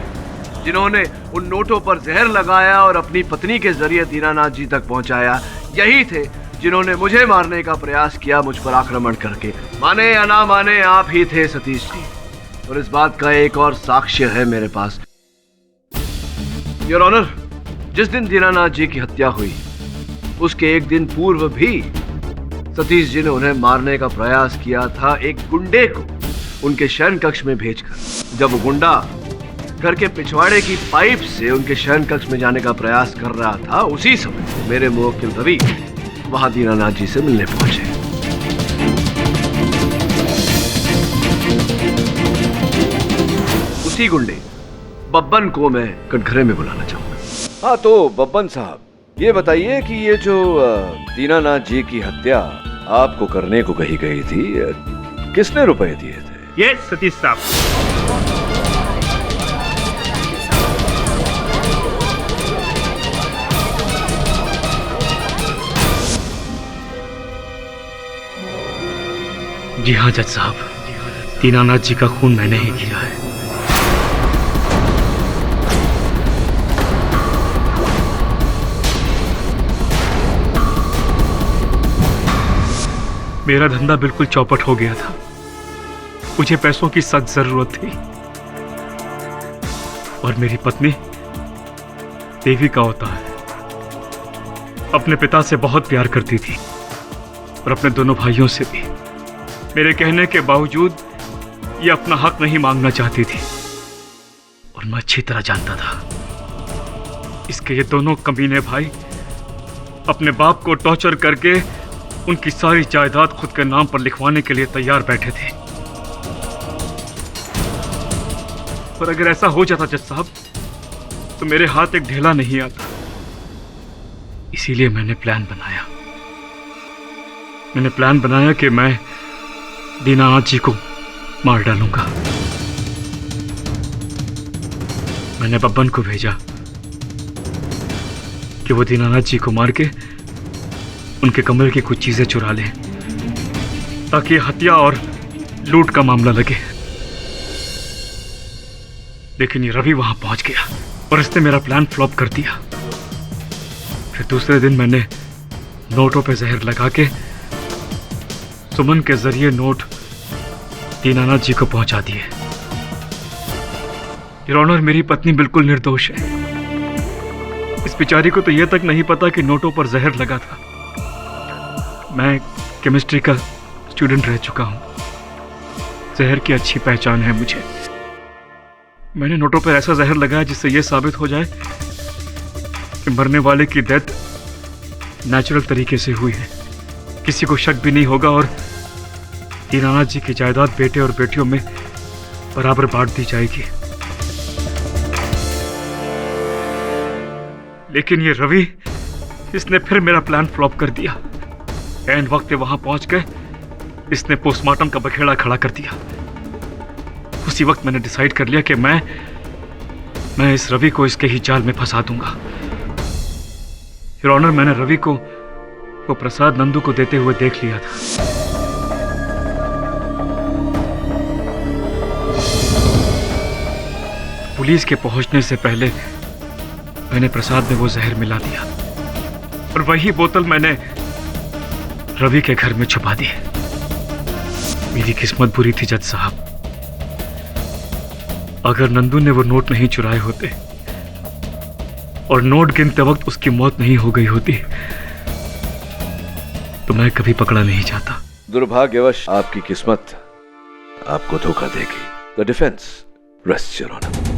जिन्होंने उन नोटों पर जहर लगाया और अपनी पत्नी के जरिए दीनानाथ जी तक पहुंचाया। यही थे जिन्होंने मुझे मारने का प्रयास किया, मुझ पर आक्रमण करके। माने या ना माने, आप ही थे सतीश जी। और इस बात का एक और साक्ष्य है मेरे पास। योर ऑनर, जिस दिन दीनानाथ जी की हत्या हुई उसके एक दिन पूर्व भी सतीश जी ने उन्हें मारने का प्रयास किया था, एक गुंडे को उनके शयन कक्ष में भेजकर। जब वो गुंडा घर के पिछवाड़े की पाइप से उनके शयन कक्ष में जाने का प्रयास कर रहा था, उसी समय मेरे मुवक्किल रवि वहां दीनानाथ जी से मिलने पहुंचे। उसी गुंडे बब्बन को मैं कटघरे में बुलाना चाहूंगा। हाँ, तो बब्बन साहब, ये बताइए कि ये जो दीनानाथ जी की हत्या आपको करने को कही गई थी, किसने रुपए दिए थे? ये सतीश साहब। जी हाँ जज साहब, दीनानाथ जी का खून मैंने ही किया है। मेरा धंधा बिल्कुल चौपट हो गया था, मुझे पैसों की सख्त जरूरत थी और मेरी पत्नी देवी का होता है, अपने पिता से बहुत प्यार करती थी और अपने दोनों भाइयों से भी। मेरे कहने के बावजूद ये अपना हक नहीं मांगना चाहती थी और मैं अच्छी तरह जानता था इसके ये दोनों कमीने भाई अपने बाप को टॉर्चर करके उनकी सारी जायदाद खुद के नाम पर लिखवाने के लिए तैयार बैठे थे। पर अगर ऐसा हो जाता जज साहब तो मेरे हाथ एक ढेला नहीं आता। इसीलिए मैंने प्लान बनाया कि मैं दीनानाथ जी को मार डालूंगा। मैंने बब्बन को भेजा कि वो दीनानाथ जी को मार के उनके कमरे की कुछ चीजें चुरा लें ताकि हत्या और लूट का मामला लगे। लेकिन ये रवि वहां पहुंच गया और इसने मेरा प्लान फ्लॉप कर दिया। फिर दूसरे दिन मैंने नोटों पे जहर लगा के सुमन के जरिए नोट दीनानाथ जी को पहुंचा दिए। योर ऑनर, मेरी पत्नी बिल्कुल निर्दोष है। इस बेचारी को तो यह तक नहीं पता कि नोटों पर जहर लगा था। मैं केमिस्ट्री का स्टूडेंट रह चुका हूं। जहर की अच्छी पहचान है मुझे। मैंने नोटों पर ऐसा जहर लगाया जिससे यह साबित हो जाए कि मरने वाले की डेथ नेचुरल तरीके से हुई है। किसी को शक भी नहीं होगा और दीनानाथ जी की जायदाद बेटे और बेटियों में बराबर बांट दी जाएगी। लेकिन ये रवि, इसने फिर मेरा प्लान फ्लॉप कर दिया। एंड वक्त पे वहां पहुंच गए इसने पोस्टमार्टम का बखेड़ा खड़ा कर दिया। उसी वक्त मैंने डिसाइड कर लिया कि मैं इस रवि को इसके ही जाल में फंसा दूंगा। योर ऑनर, मैंने रवि को वो प्रसाद नंदू को देते हुए देख लिया था। पुलिस के पहुंचने से पहले मैंने प्रसाद में वो जहर मिला दिया और वही बोतल मैंने रवि के घर में छुपा दी। मेरी किस्मत बुरी थी जज साहब। अगर नंदू ने वो नोट नहीं चुराए होते और नोट गिनते वक्त उसकी मौत नहीं हो गई होती तो मैं कभी पकड़ा नहीं जाता। दुर्भाग्यवश आपकी किस्मत आपको धोखा देगी। The defence rests your honour.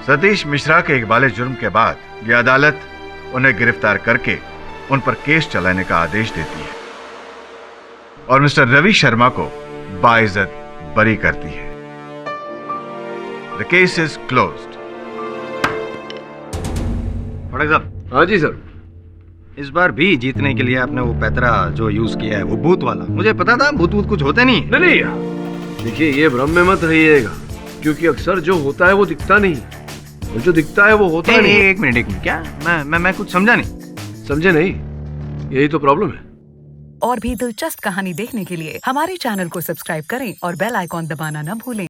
Satish Mishra के इकबाले जुर्म के बाद यह अदालत उन्हें गिरफ्तार करके उन पर केस चलाने का आदेश देती है और मिस्टर रवि शर्मा को बाइज्जत बरी करती है। The case is closed. फाटक साहब। हाँ जी सर। इस बार भी जीतने के लिए आपने वो पैतरा जो यूज किया है वो भूत वाला, मुझे पता था भूत कुछ होते नहीं। नहीं, देखिए ये भ्रम में मत रहिएगा, क्योंकि अक्सर जो होता है वो दिखता नहीं, और जो दिखता है वो होता नहीं। एक मिनट क्या मैं कुछ समझा नहीं। समझे नहीं, यही तो प्रॉब्लम है। और भी दिलचस्प कहानी देखने के लिए हमारे चैनल को सब्सक्राइब करें और बेल आइकॉन दबाना न भूलें।